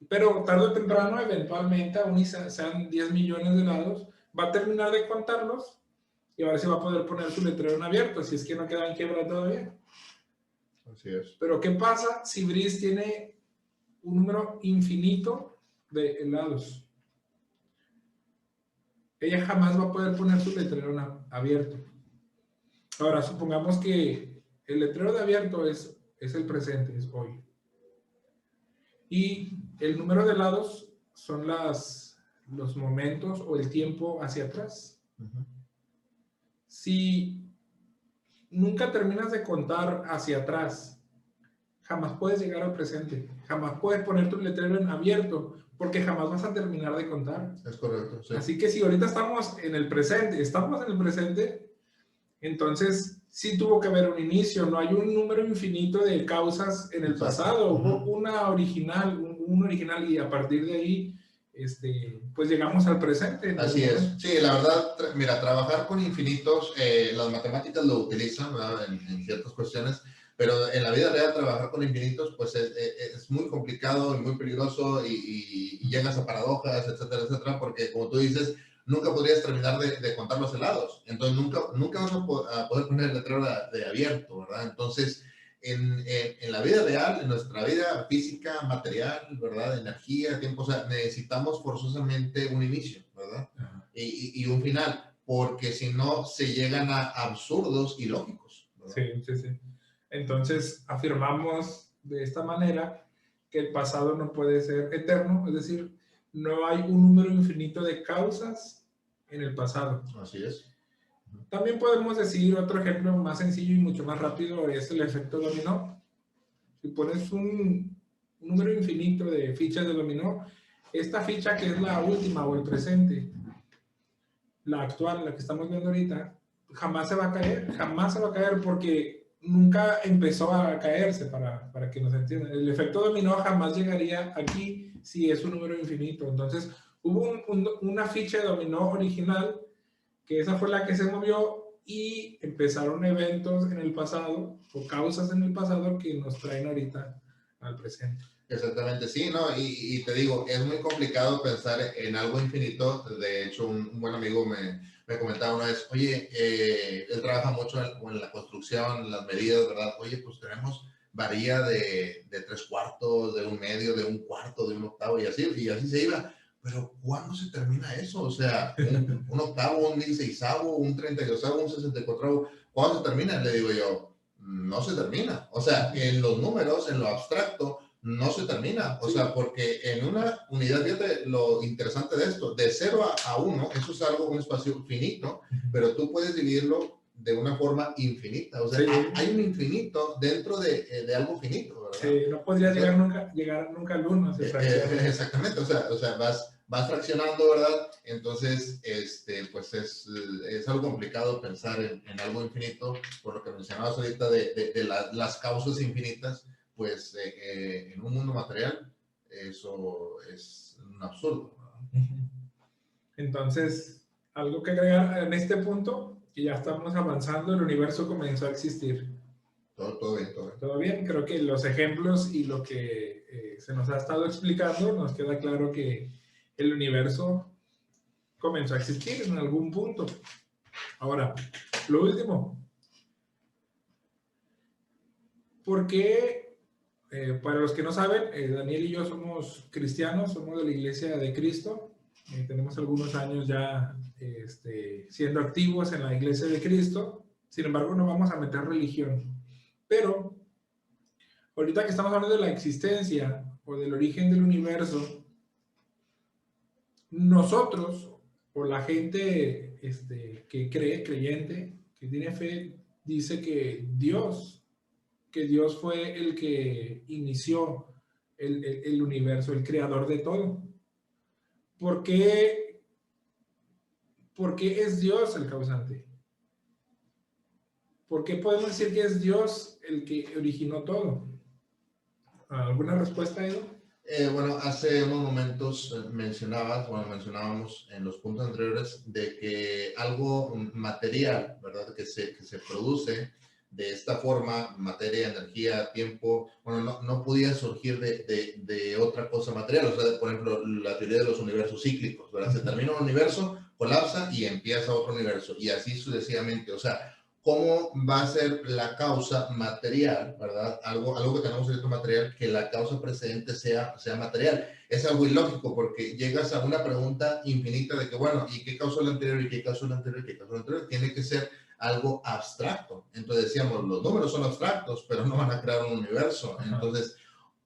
Pero tarde o temprano, eventualmente, aún sean 10 millones de helados, va a terminar de contarlos y ahora sí va a poder poner su letrero en abierto, si es que no queda en quiebra todavía. Así es. Pero ¿qué pasa si Brice tiene un número infinito de helados. Ella jamás va a poder poner su letrero abierto. Ahora, supongamos que el letrero de abierto es el presente, es hoy. Y el número de helados son los momentos o el tiempo hacia atrás. Si nunca terminas de contar hacia atrás, jamás puedes llegar al presente, jamás puedes poner tu letrero en abierto, porque jamás vas a terminar de contar. Es correcto, sí. Así que si ahorita estamos en el presente, entonces sí tuvo que haber un inicio, no hay un número infinito de causas en el pasado, hubo una original, un original, y a partir de ahí pues llegamos al presente. Así es. Sí, la verdad, mira, trabajar con infinitos, las matemáticas lo utilizan, ¿verdad? En ciertas cuestiones, pero en la vida real trabajar con infinitos, pues es muy complicado y muy peligroso y llegas a paradojas, etcétera, etcétera, porque como tú dices, nunca podrías terminar de contar los helados. Entonces, nunca vas a poder poner el letrero de abierto, ¿verdad? Entonces, en la vida real, en nuestra vida física, material, ¿verdad? Energía, tiempo, o sea, necesitamos forzosamente un inicio, ¿verdad? Y un final, porque si no, se llegan a absurdos y lógicos, ¿verdad? Sí. Entonces, afirmamos de esta manera que el pasado no puede ser eterno, es decir, no hay un número infinito de causas en el pasado. Así es. También podemos decir otro ejemplo más sencillo y mucho más rápido, es el efecto dominó. Si pones un número infinito de fichas de dominó, esta ficha que es la última o el presente, la actual, la que estamos viendo ahorita, jamás se va a caer porque nunca empezó a caerse, para que nos entiendan. El efecto dominó jamás llegaría aquí si es un número infinito. Entonces, hubo una ficha de dominó original, que esa fue la que se movió, y empezaron eventos en el pasado o causas en el pasado que nos traen ahorita al presente. Exactamente, sí, ¿no? Y te digo, es muy complicado pensar en algo infinito. De hecho, un buen amigo me comentaba una vez, oye, él trabaja mucho en la construcción, las medidas, ¿verdad? Oye, pues tenemos varía de 3/4, de 1/2, de 1/4, de 1/8 y así se iba. Pero ¿cuándo se termina eso? O sea, un octavo, un 16avo, un 32avo, un 64avo, ¿cuándo se termina? Le digo yo, no se termina. O sea, en los números, en lo abstracto, no se termina, o sea, porque en una unidad, fíjate lo interesante de esto, de 0 a 1, eso es algo, un espacio finito, pero tú puedes dividirlo de una forma infinita, o sea, sí, hay un infinito dentro de algo finito, ¿verdad? Sí, no podrías llegar nunca al 1. Exactamente, o sea, vas fraccionando, ¿verdad? Entonces, pues es algo complicado pensar en algo infinito, por lo que mencionabas ahorita de las causas infinitas, pues en un mundo material eso es un absurdo, ¿no? Entonces, algo que agregar en este punto, que ya estamos avanzando, el universo comenzó a existir. Todo bien. Todo bien, creo que los ejemplos y lo que se nos ha estado explicando, nos queda claro que el universo comenzó a existir en algún punto. Ahora, lo último, ¿por qué? Para los que no saben, Daniel y yo somos cristianos, somos de la Iglesia de Cristo. Tenemos algunos años ya siendo activos en la Iglesia de Cristo. Sin embargo, no vamos a meter religión. Pero, ahorita que estamos hablando de la existencia o del origen del universo, nosotros, o la gente que creyente, que tiene fe, dice que Dios fue el que inició el universo, el creador de todo. ¿Por qué es Dios el causante? ¿Por qué podemos decir que es Dios el que originó todo? ¿Alguna respuesta, Edo? Bueno, hace unos momentos mencionábamos en los puntos anteriores de que algo material, ¿verdad? Que se produce de esta forma, materia, energía, tiempo, bueno, no podía surgir de otra cosa material. O sea, por ejemplo, la teoría de los universos cíclicos, ¿verdad? Se termina un universo, colapsa y empieza otro universo, y así sucesivamente. O sea, ¿cómo va a ser la causa material, verdad? Algo que tenemos en este material, que la causa precedente sea material. Es algo ilógico porque llegas a una pregunta infinita de que, bueno, ¿y qué causó el anterior? ¿Y qué causó el anterior? ¿Y qué causó el anterior? Tiene que ser algo abstracto. Entonces decíamos, los números son abstractos, pero no van a crear un universo. Entonces,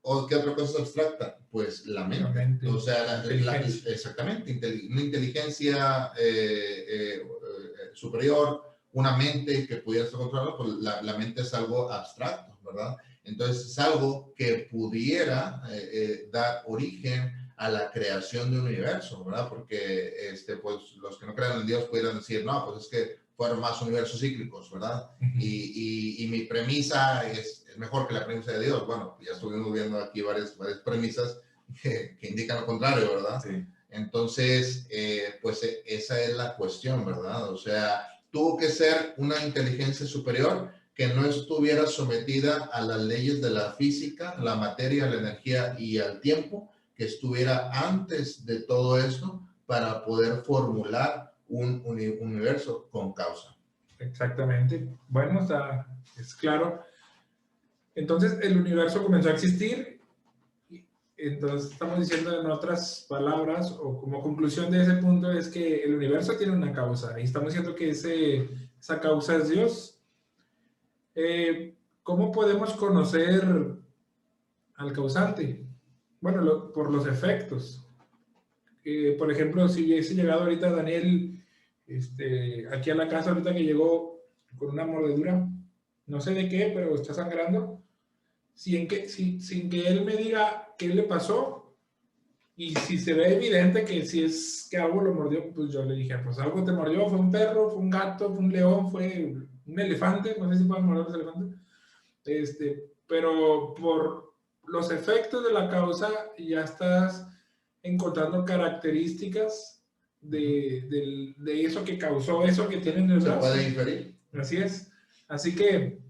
¿o qué otra cosa es abstracta? Pues la mente. O sea, exactamente, una inteligencia superior, una mente que pudiera estar controlada, pues la mente es algo abstracto, ¿verdad? Entonces es algo que pudiera dar origen a la creación de un universo, ¿verdad? Porque pues, los que no creen en Dios pudieran decir, no, pues es que fueron más universos cíclicos, ¿verdad? Y mi premisa es mejor que la premisa de Dios. Bueno, ya estuvimos viendo aquí varias premisas que indican lo contrario, ¿verdad? Sí. Entonces, pues esa es la cuestión, ¿verdad? O sea, tuvo que ser una inteligencia superior que no estuviera sometida a las leyes de la física, la materia, la energía y al tiempo, que estuviera antes de todo esto para poder formular un universo con causa. Exactamente. Bueno, es claro. Entonces, el universo comenzó a existir. Entonces, estamos diciendo en otras palabras, o como conclusión de ese punto, es que el universo tiene una causa. Y estamos diciendo que esa causa es Dios. ¿Cómo podemos conocer al causante? Bueno, por los efectos. Por ejemplo, si hubiese llegado ahorita Daniel aquí a la casa, ahorita que llegó con una mordedura, no sé de qué, pero está sangrando, sin que él me diga qué le pasó, y si se ve evidente que si es que algo lo mordió, pues yo le dije, pues algo te mordió, fue un perro, fue un gato, fue un león, fue un elefante, no sé si pueden morder los elefantes, pero por los efectos de la causa ya estás encontrando características de eso que causó eso que tienen en el brazo. Se puede inferir. Así es. Así que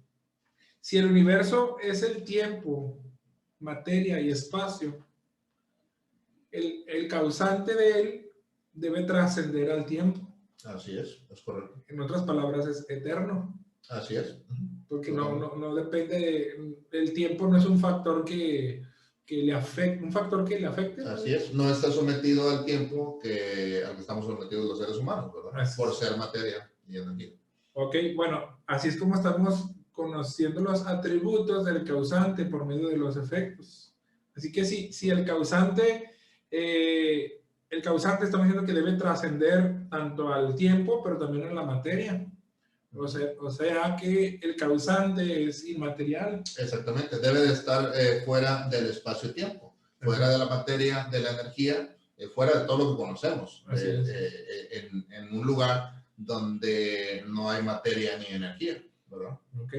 si el universo es el tiempo, materia y espacio, el causante de él debe trascender al tiempo. Así es correcto. En otras palabras, es eterno. Así es. Porque no depende, el tiempo no es un factor que le afecte, Así es, no está sometido al tiempo al que estamos sometidos los seres humanos, ¿verdad? Por ser materia y energía. Ok, bueno, así es como estamos conociendo los atributos del causante por medio de los efectos. Así que si el causante estamos diciendo que debe trascender tanto al tiempo, pero también a la materia. O sea que el causante es inmaterial. Exactamente, debe de estar fuera del espacio-tiempo, fuera de la materia, de la energía, fuera de todo lo que conocemos, en un lugar donde no hay materia ni energía, ¿verdad? Ok,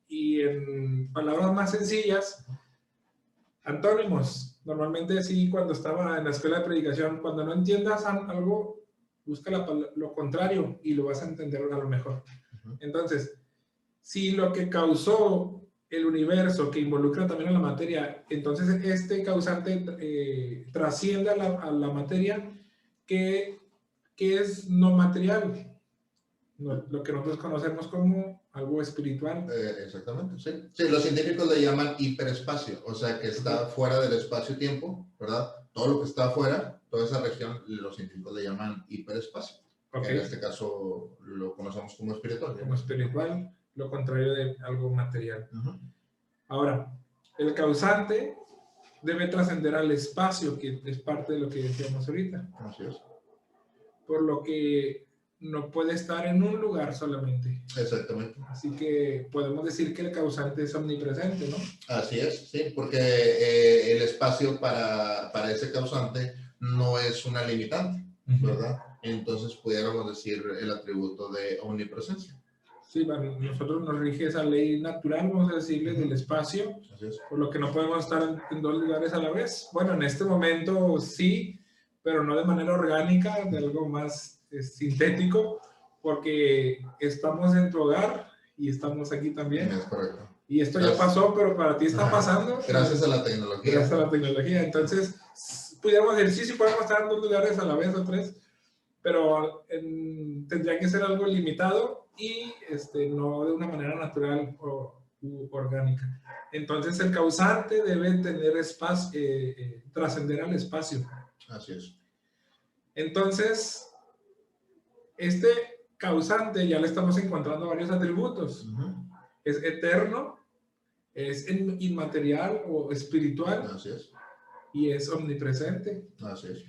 y en palabras más sencillas, antónimos. Normalmente sí, cuando estaba en la escuela de predicación, cuando no entiendas algo, busca lo contrario y lo vas a entender a lo mejor. Entonces, si lo que causó el universo, que involucra también a la materia, entonces este causante trasciende a la materia, que es no material, lo que nosotros conocemos como algo espiritual. Exactamente, sí. Sí, los científicos le llaman hiperespacio, o sea que está fuera del espacio-tiempo, ¿verdad? Todo lo que está afuera, toda esa región, los científicos le llaman hiperespacio. Okay. En este caso lo conocemos como espiritual. Como espiritual, lo contrario de algo material. Ahora, el causante debe trascender al espacio, que es parte de lo que decíamos ahorita. Así es. Por lo que no puede estar en un lugar solamente. Exactamente. Así que podemos decir que el causante es omnipresente, ¿no? Así es, sí, porque el espacio para ese causante no es una limitante, ¿verdad? Entonces pudiéramos decir el atributo de omnipresencia. Sí, bueno, nosotros nos rige esa ley natural, vamos a decirle, del espacio, por lo que no podemos estar en dos lugares a la vez. Bueno, en este momento sí, pero no de manera orgánica, de algo más sintético, porque estamos en tu hogar y estamos aquí también. Es correcto. Y esto ya pasó, pero para ti está pasando. Gracias a la tecnología. Gracias a la tecnología. Entonces, pudiéramos decir, sí podemos estar en dos lugares a la vez o tres, pero tendría que ser algo limitado y no de una manera natural o orgánica. Entonces el causante debe tener espacio, trascender al espacio. Así es. Entonces, este causante ya le estamos encontrando varios atributos. Es eterno, es inmaterial o espiritual. Así es. Y es omnipresente. Así es.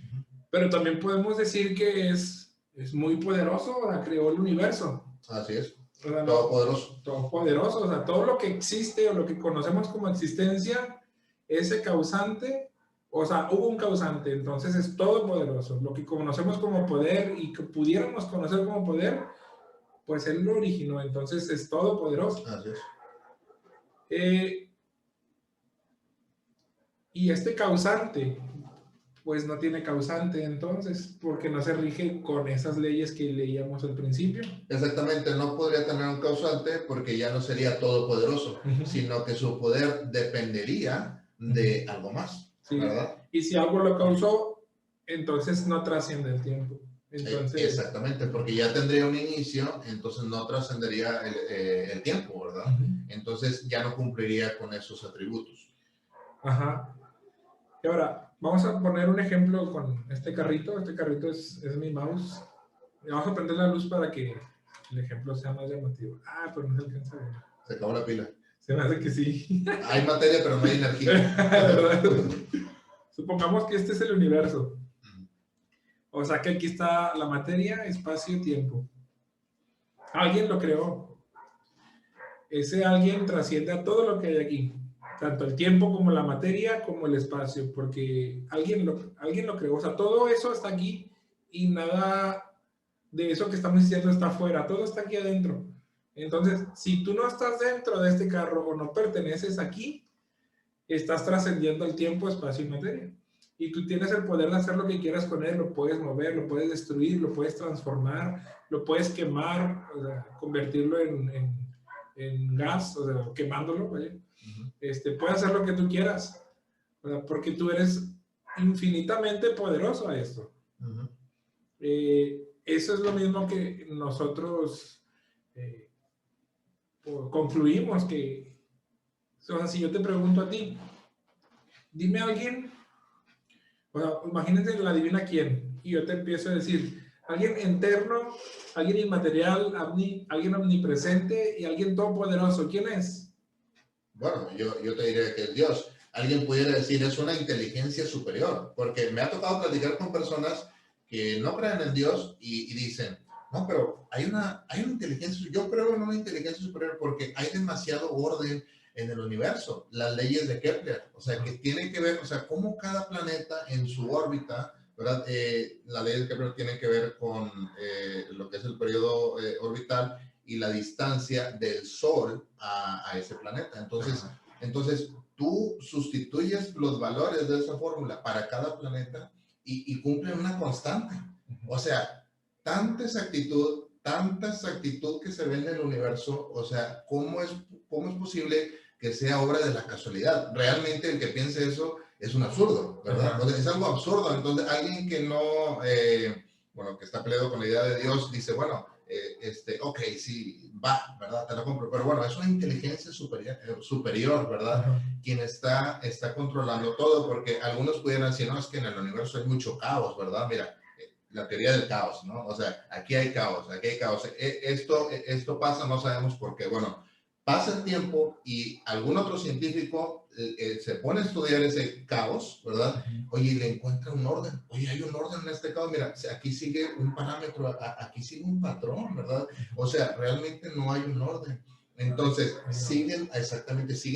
Pero también podemos decir que es muy poderoso, o sea, creó el universo. Así es. O sea, Todopoderoso. Todopoderoso, o sea, todo lo que existe o lo que conocemos como existencia, ese causante, o sea, hubo un causante, entonces es todopoderoso. Lo que conocemos como poder y que pudiéramos conocer como poder, pues él lo originó, entonces es todopoderoso. Así es. Y este causante, pues no tiene causante entonces, porque no se rige con esas leyes que leíamos al principio. Exactamente, no podría tener un causante porque ya no sería todopoderoso, sino que su poder dependería de algo más, sí. ¿verdad? Y si algo lo causó, entonces no trasciende el tiempo. Entonces, exactamente, porque ya tendría un inicio, entonces no trascendería el tiempo, ¿verdad? Entonces ya no cumpliría con esos atributos. Ajá. Y ahora, vamos a poner un ejemplo con este carrito. Este carrito es mi mouse. Y vamos a prender la luz para que el ejemplo sea más llamativo. Ah, pero no se alcanza a ver. Se acabó la pila. Se me hace que sí. Hay materia, pero no hay energía. Supongamos que este es el universo. O sea que aquí está la materia, espacio, tiempo. Alguien lo creó. Ese alguien trasciende a todo lo que hay aquí. Tanto el tiempo como la materia, como el espacio, porque alguien lo creó. O sea, todo eso está aquí y nada de eso que estamos diciendo está afuera. Todo está aquí adentro. Entonces, si tú no estás dentro de este carro o no perteneces aquí, estás trascendiendo el tiempo, espacio y materia. Y tú tienes el poder de hacer lo que quieras con él. Lo puedes mover, lo puedes destruir, lo puedes transformar, lo puedes quemar, o sea, convertirlo en gas, o sea, quemándolo, ¿vale? Puedes hacer lo que tú quieras, ¿verdad? Porque tú eres infinitamente poderoso a esto. Eso es lo mismo que nosotros concluimos que, o sea, si yo te pregunto a ti, dime a alguien, o sea, imagínense la adivina quién, y yo te empiezo a decir, alguien interno, alguien inmaterial, alguien omnipresente y alguien todopoderoso, ¿quién es? Bueno, yo te diría que es Dios. Alguien pudiera decir es una inteligencia superior, porque me ha tocado platicar con personas que no creen en Dios y dicen, no, pero hay una inteligencia, yo creo en una inteligencia superior porque hay demasiado orden en el universo, las leyes de Kepler, o sea, que tiene que ver, o sea, cómo cada planeta en su órbita, ¿verdad? Las leyes de Kepler tienen que ver con lo que es el periodo orbital y la distancia del Sol a ese planeta. Entonces, tú sustituyes los valores de esa fórmula para cada planeta y cumplen una constante. O sea, tanta exactitud que se ve en el universo, o sea, ¿cómo es posible que sea obra de la casualidad? Realmente el que piense eso es un absurdo, ¿verdad? O sea, es algo absurdo. Entonces, alguien que no, que está peleado con la idea de Dios, dice, bueno, ok, sí, va, ¿verdad? Te lo compro. Pero bueno, es una inteligencia superior, ¿verdad? Quien está controlando todo, porque algunos pudieran decir, no, es que en el universo hay mucho caos, ¿verdad? Mira, la teoría del caos, ¿no? O sea, aquí hay caos. Esto pasa, no sabemos por qué. Bueno, pasa el tiempo y algún otro científico se pone a estudiar ese caos, ¿verdad? Oye, y le encuentra un orden. Oye, hay un orden en este caos. Mira, aquí sigue un parámetro, aquí sigue un patrón, ¿verdad? O sea, realmente no hay un orden. Entonces, siguen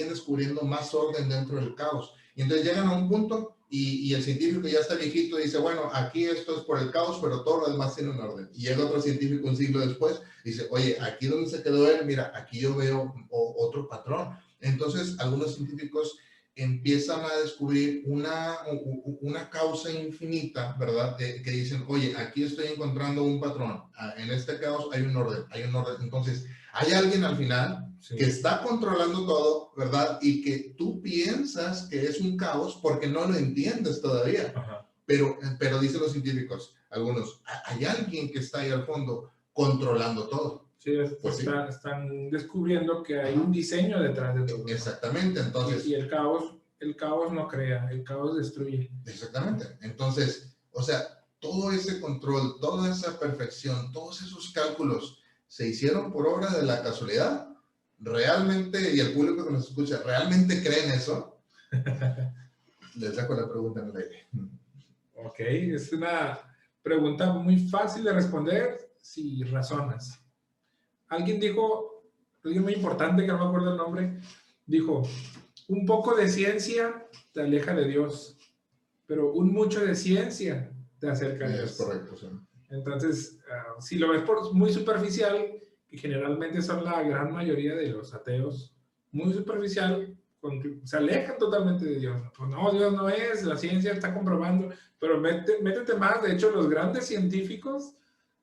descubriendo más orden dentro del caos. Y entonces llegan a un punto y el científico ya está viejito y dice, bueno, aquí esto es por el caos, pero todo lo demás tiene un orden. Y llega otro científico un siglo después y dice, oye, aquí donde se quedó él, mira, aquí yo veo otro patrón. Entonces, algunos científicos empiezan a descubrir una causa infinita, ¿verdad? Que dicen, oye, aquí estoy encontrando un patrón. En este caos hay un orden. Entonces, hay alguien al final que está controlando todo, ¿verdad? Y que tú piensas que es un caos porque no lo entiendes todavía. Pero dicen los científicos, algunos, hay alguien que está ahí al fondo controlando todo. Sí, Pues sí. están descubriendo que hay un diseño detrás de todo. Exactamente, entonces. Y el caos no crea, el caos destruye. Exactamente. Entonces, o sea, todo ese control, toda esa perfección, todos esos cálculos se hicieron por obra de la casualidad. ¿Realmente, y el público que nos escucha, realmente creen eso? Les dejo la pregunta en el aire. Ok, es una pregunta muy fácil de responder si razonas. Alguien dijo, alguien muy importante que no me acuerdo el nombre, dijo, un poco de ciencia te aleja de Dios, pero un mucho de ciencia te acerca a Dios. Es correcto, sí. Entonces, si lo ves por muy superficial, que generalmente son la gran mayoría de los ateos, muy superficial, se alejan totalmente de Dios. Pues no, Dios no es, la ciencia está comprobando, pero métete más. De hecho, los grandes científicos,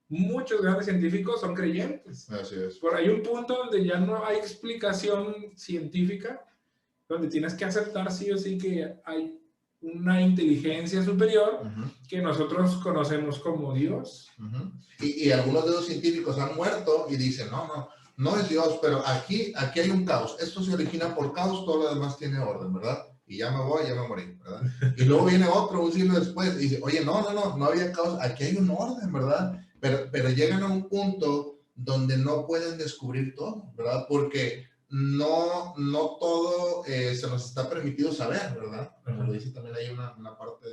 muchos grandes científicos son creyentes. Así es. Por ahí un punto donde ya no hay explicación científica, donde tienes que aceptar sí o sí que hay una inteligencia superior que nosotros conocemos como Dios. Y algunos de los científicos han muerto y dicen, no es Dios, pero aquí hay un caos. Esto se origina por caos, todo lo demás tiene orden, ¿verdad? Y ya me voy, ya me morí, ¿verdad? Y luego viene otro un siglo después y dice, oye, no había caos, aquí hay un orden, ¿verdad? Pero llegan a un punto donde no pueden descubrir todo, ¿verdad? Porque no todo se nos está permitido saber, ¿verdad? Como lo dice también hay una parte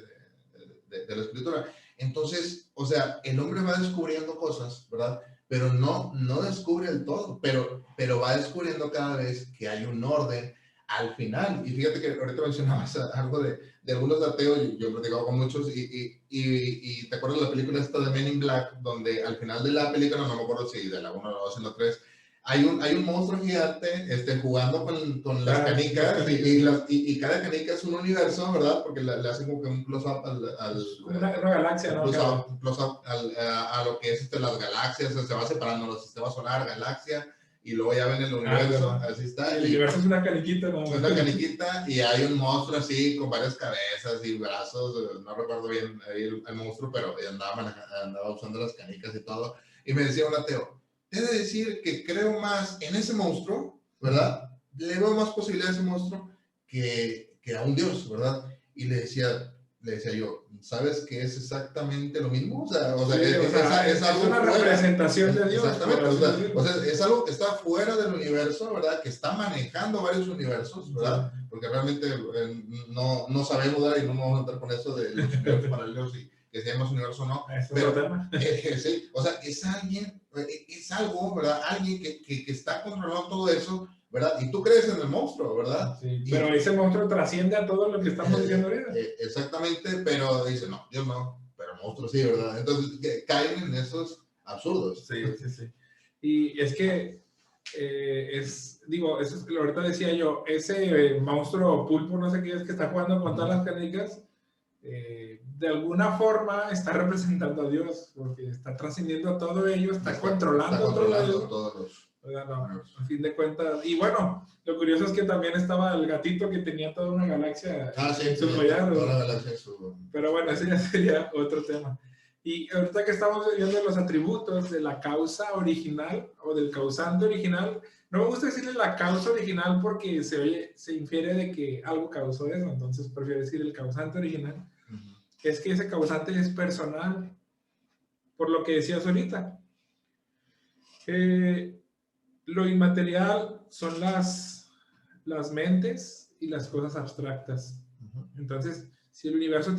de la escritura. Entonces, o sea, el hombre va descubriendo cosas, ¿verdad? Pero no descubre el todo, pero va descubriendo cada vez que hay un orden al final. Y fíjate que ahorita mencionabas algo de algunos ateos, yo he platicado con muchos, y te acuerdas de la película esta de Men in Black, donde al final de la película, no me acuerdo si de la 1, la 2 o la 3, hay un monstruo gigante jugando con las canicas y cada canica es un universo, ¿verdad? Porque le hacen como que un close-up una galaxia, ¿no? Close-up a lo que es las galaxias, se va separando los sistemas solar, galaxia, y luego ya ven el universo, así está. El universo es una caniquita, ¿no? Es una caniquita y hay un monstruo así con varias cabezas y brazos, no recuerdo bien el monstruo, pero andaba usando las canicas y todo. Y me decía un ateo, he de decir que creo más en ese monstruo, ¿verdad? Le veo más posibilidad a ese monstruo que a un dios, ¿verdad? Y le decía yo, ¿sabes que es exactamente lo mismo? O sea, es algo una fuera, representación de Dios. Exactamente, o sea, es algo que está fuera del universo, ¿verdad? Que está manejando varios universos, ¿verdad? Sí. Porque realmente no sabemos, ¿verdad? Y no nos vamos a entrar con eso de los universos paralelos y que se llama universo o no. Pero, sí, o sea, es algo, ¿verdad? Alguien que está controlando todo eso, ¿verdad? Y tú crees en el monstruo, ¿verdad? Sí, pero ese monstruo trasciende a todo lo que estamos diciendo ahorita. Exactamente, pero dice, no, Dios no, pero monstruo sí, ¿verdad? Entonces caen en esos absurdos. Sí. Y es que, ahorita decía yo, ese monstruo pulpo, no sé qué es, que está jugando con todas las canicas, de alguna forma está representando a Dios, porque está trascendiendo todo ello, está controlando todos los... a fin de cuentas. Y bueno, lo curioso es que también estaba el gatito que tenía toda una galaxia en su collar. Toda la galaxia en su... Pero bueno, ese ya sería otro tema. Y ahorita que estamos viendo los atributos de la causa original o del causante original, no me gusta decirle la causa original porque se infiere de que algo causó eso, entonces prefiero decir el causante original. Es que ese causante es personal, por lo que decías ahorita. Lo inmaterial son las mentes y las cosas abstractas. Entonces, si el universo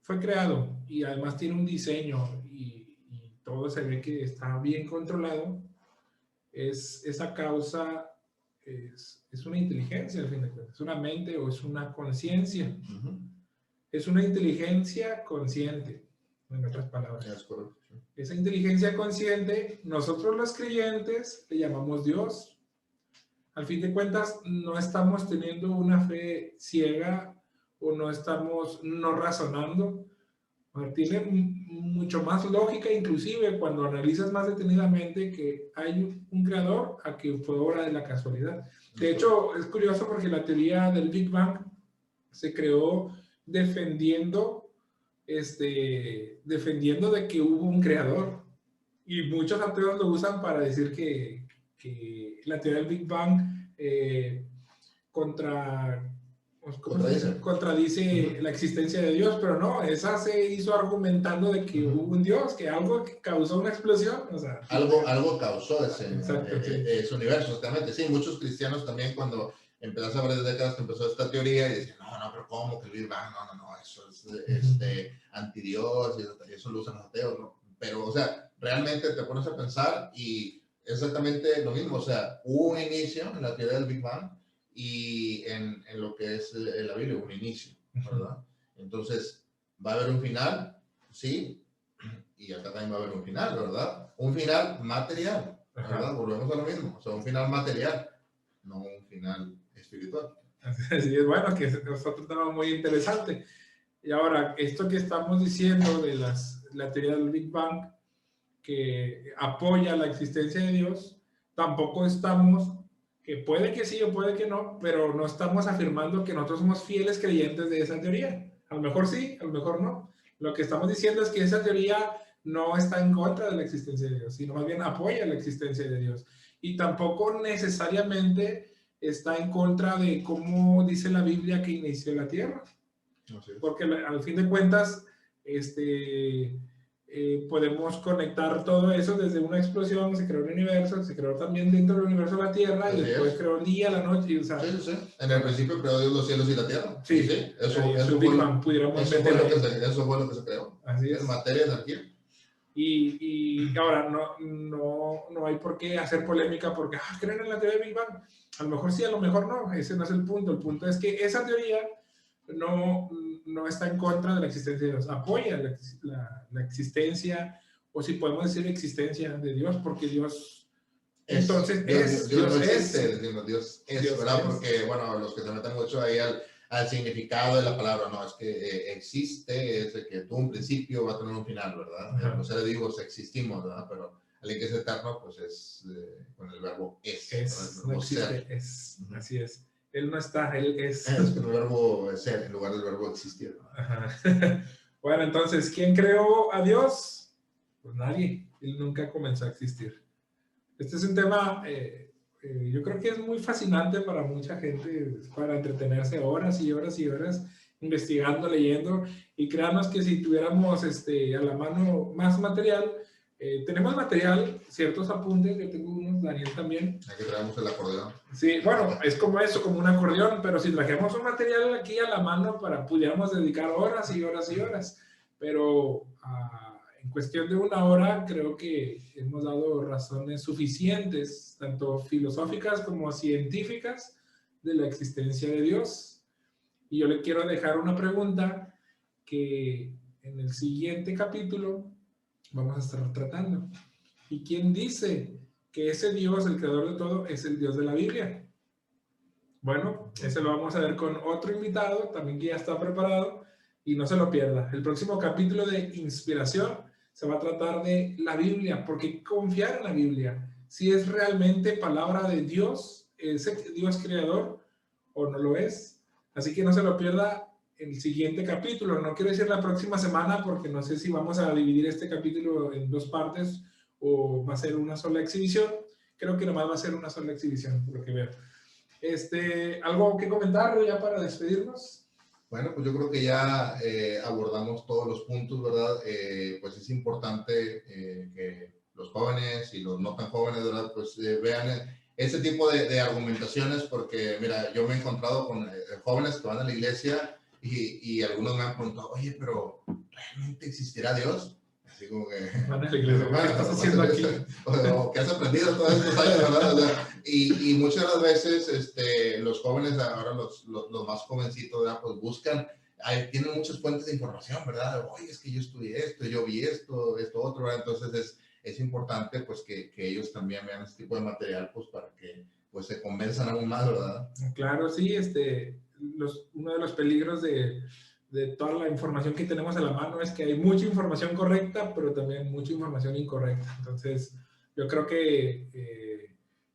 fue creado y además tiene un diseño y todo se ve que está bien controlado, esa causa es una inteligencia, al fin de cuentas. Es una mente o es una conciencia. Es una inteligencia consciente, en otras palabras. Esa inteligencia consciente, nosotros los creyentes le llamamos Dios. Al fin de cuentas, no estamos teniendo una fe ciega o no estamos no razonando. Tiene mucho más lógica, inclusive cuando analizas más detenidamente que hay un creador a que fue obra de la casualidad. De hecho, es curioso porque la teoría del Big Bang se creó defendiendo de que hubo un creador. Y muchos ateos lo usan para decir que la teoría del Big Bang contra, pues, ¿cómo se dice? Contradice la existencia de Dios, pero no, esa se hizo argumentando de que hubo un Dios, que algo que causó una explosión, o sea. Algo causó Exacto, ese universo, justamente. Sí, muchos cristianos también cuando empezaste a varias décadas que empezó esta teoría y decían, no, pero ¿cómo que el Big Bang? No, eso es antidios y eso lo usan los ateos, ¿no? Pero, o sea, realmente te pones a pensar y exactamente lo mismo, o sea, hubo un inicio en la teoría del Big Bang y en lo que es la Biblia, un inicio, ¿verdad? Entonces, ¿va a haber un final? Sí, y acá también va a haber un final, ¿verdad? Un final material, ¿verdad? Ajá. Volvemos a lo mismo, o sea, un final material, no un final espiritual. Así es, bueno, que es otro tema muy interesante. Y ahora, esto que estamos diciendo de la teoría del Big Bang, que apoya la existencia de Dios, tampoco estamos, que puede que sí o puede que no, pero no estamos afirmando que nosotros somos fieles creyentes de esa teoría. A lo mejor sí, a lo mejor no. Lo que estamos diciendo es que esa teoría no está en contra de la existencia de Dios, sino más bien apoya la existencia de Dios. Y tampoco necesariamente está en contra de cómo dice la Biblia que inició la tierra. Porque al fin de cuentas, podemos conectar todo eso desde una explosión, se creó un universo, se creó también dentro del universo la Tierra, y después creó el día, la noche, o sea, sí. En el principio creó Dios los cielos y la tierra. Sí, eso fue lo que se creó. Así es. En materia de energía. Y ahora no hay por qué hacer polémica porque creen en la teoría de Big Bang. A lo mejor sí, a lo mejor no. Ese no es el punto. El punto es que esa teoría no está en contra de la existencia de Dios. Apoya la existencia, o si podemos decir existencia de Dios, porque Dios... Entonces Dios no existe, Dios es, ¿verdad? Porque, bueno, los que se meten mucho ahí al significado de la palabra, no, es que existe, es de que tuvo un principio, va a tener un final, ¿verdad? Los seres vivos existimos, ¿verdad? Pero alguien que es eterno, pues es con el verbo es. No existe, ser. Es, así es. Él no está, él es. Es con el verbo ser en lugar del verbo existir, ¿no? Ajá. Bueno, entonces, ¿quién creó a Dios? Pues nadie, él nunca comenzó a existir. Este es un tema... yo creo que es muy fascinante para mucha gente, para entretenerse horas y horas y horas investigando, leyendo, y créanos que si tuviéramos a la mano más material, tenemos material, ciertos apuntes, yo tengo unos, Daniel también. Aquí traemos el acordeón. Sí, bueno, es como eso, como un acordeón, pero si trajéramos un material aquí a la mano, pudiéramos dedicar horas y horas y horas, pero... en cuestión de una hora, creo que hemos dado razones suficientes, tanto filosóficas como científicas, de la existencia de Dios. Y yo le quiero dejar una pregunta que en el siguiente capítulo vamos a estar tratando. ¿Y quién dice que ese Dios, el creador de todo, es el Dios de la Biblia? Bueno, ese lo vamos a ver con otro invitado, también que ya está preparado, y no se lo pierda. El próximo capítulo de Inspiración se va a tratar de la Biblia, porque confiar en la Biblia, si es realmente palabra de Dios, ese Dios creador, o no lo es. Así que no se lo pierda el siguiente capítulo. No quiero decir la próxima semana, porque no sé si vamos a dividir este capítulo en dos partes o va a ser una sola exhibición. Creo que nomás va a ser una sola exhibición, por lo que veo. ¿Algo que comentar ya para despedirnos? Bueno, pues yo creo que ya abordamos todos los puntos, ¿verdad? Pues es importante que los jóvenes y los no tan jóvenes, ¿verdad? Pues vean ese tipo de argumentaciones, porque, mira, yo me he encontrado con jóvenes que van a la iglesia y algunos me han preguntado, oye, pero ¿realmente existirá Dios? Así como que... Van a la iglesia, ¿qué estás haciendo aquí? O ¿qué has aprendido todos estos años, verdad? O sea, y muchas de las veces los jóvenes, ahora los más jovencitos, ¿verdad? Pues buscan, tienen muchas fuentes de información, ¿verdad? Oye, es que yo estudié esto, yo vi esto otro, ¿verdad? Entonces es importante pues que ellos también vean este tipo de material pues para que pues se convenzan aún más, ¿verdad? Claro, sí, uno de los peligros de toda la información que tenemos a la mano es que hay mucha información correcta, pero también mucha información incorrecta. Entonces, yo creo que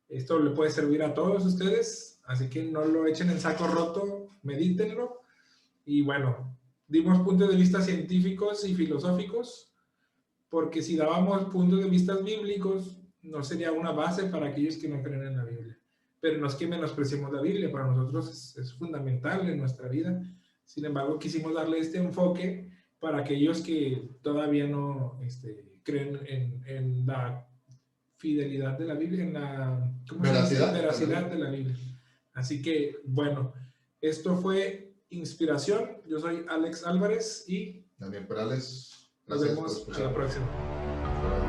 esto le puede servir a todos ustedes, así que no lo echen en saco roto, medítenlo. Y bueno, dimos puntos de vista científicos y filosóficos, porque si dábamos puntos de vista bíblicos, no sería una base para aquellos que no creen en la Biblia. Pero no es que menospreciemos la Biblia, para nosotros es fundamental en nuestra vida. Sin embargo, quisimos darle este enfoque para aquellos que todavía no creen en la fidelidad de la Biblia, en la veracidad de la Biblia. Así que, bueno, esto fue Inspiración. Yo soy Alex Álvarez y Damián Perales. Nos vemos a la próxima.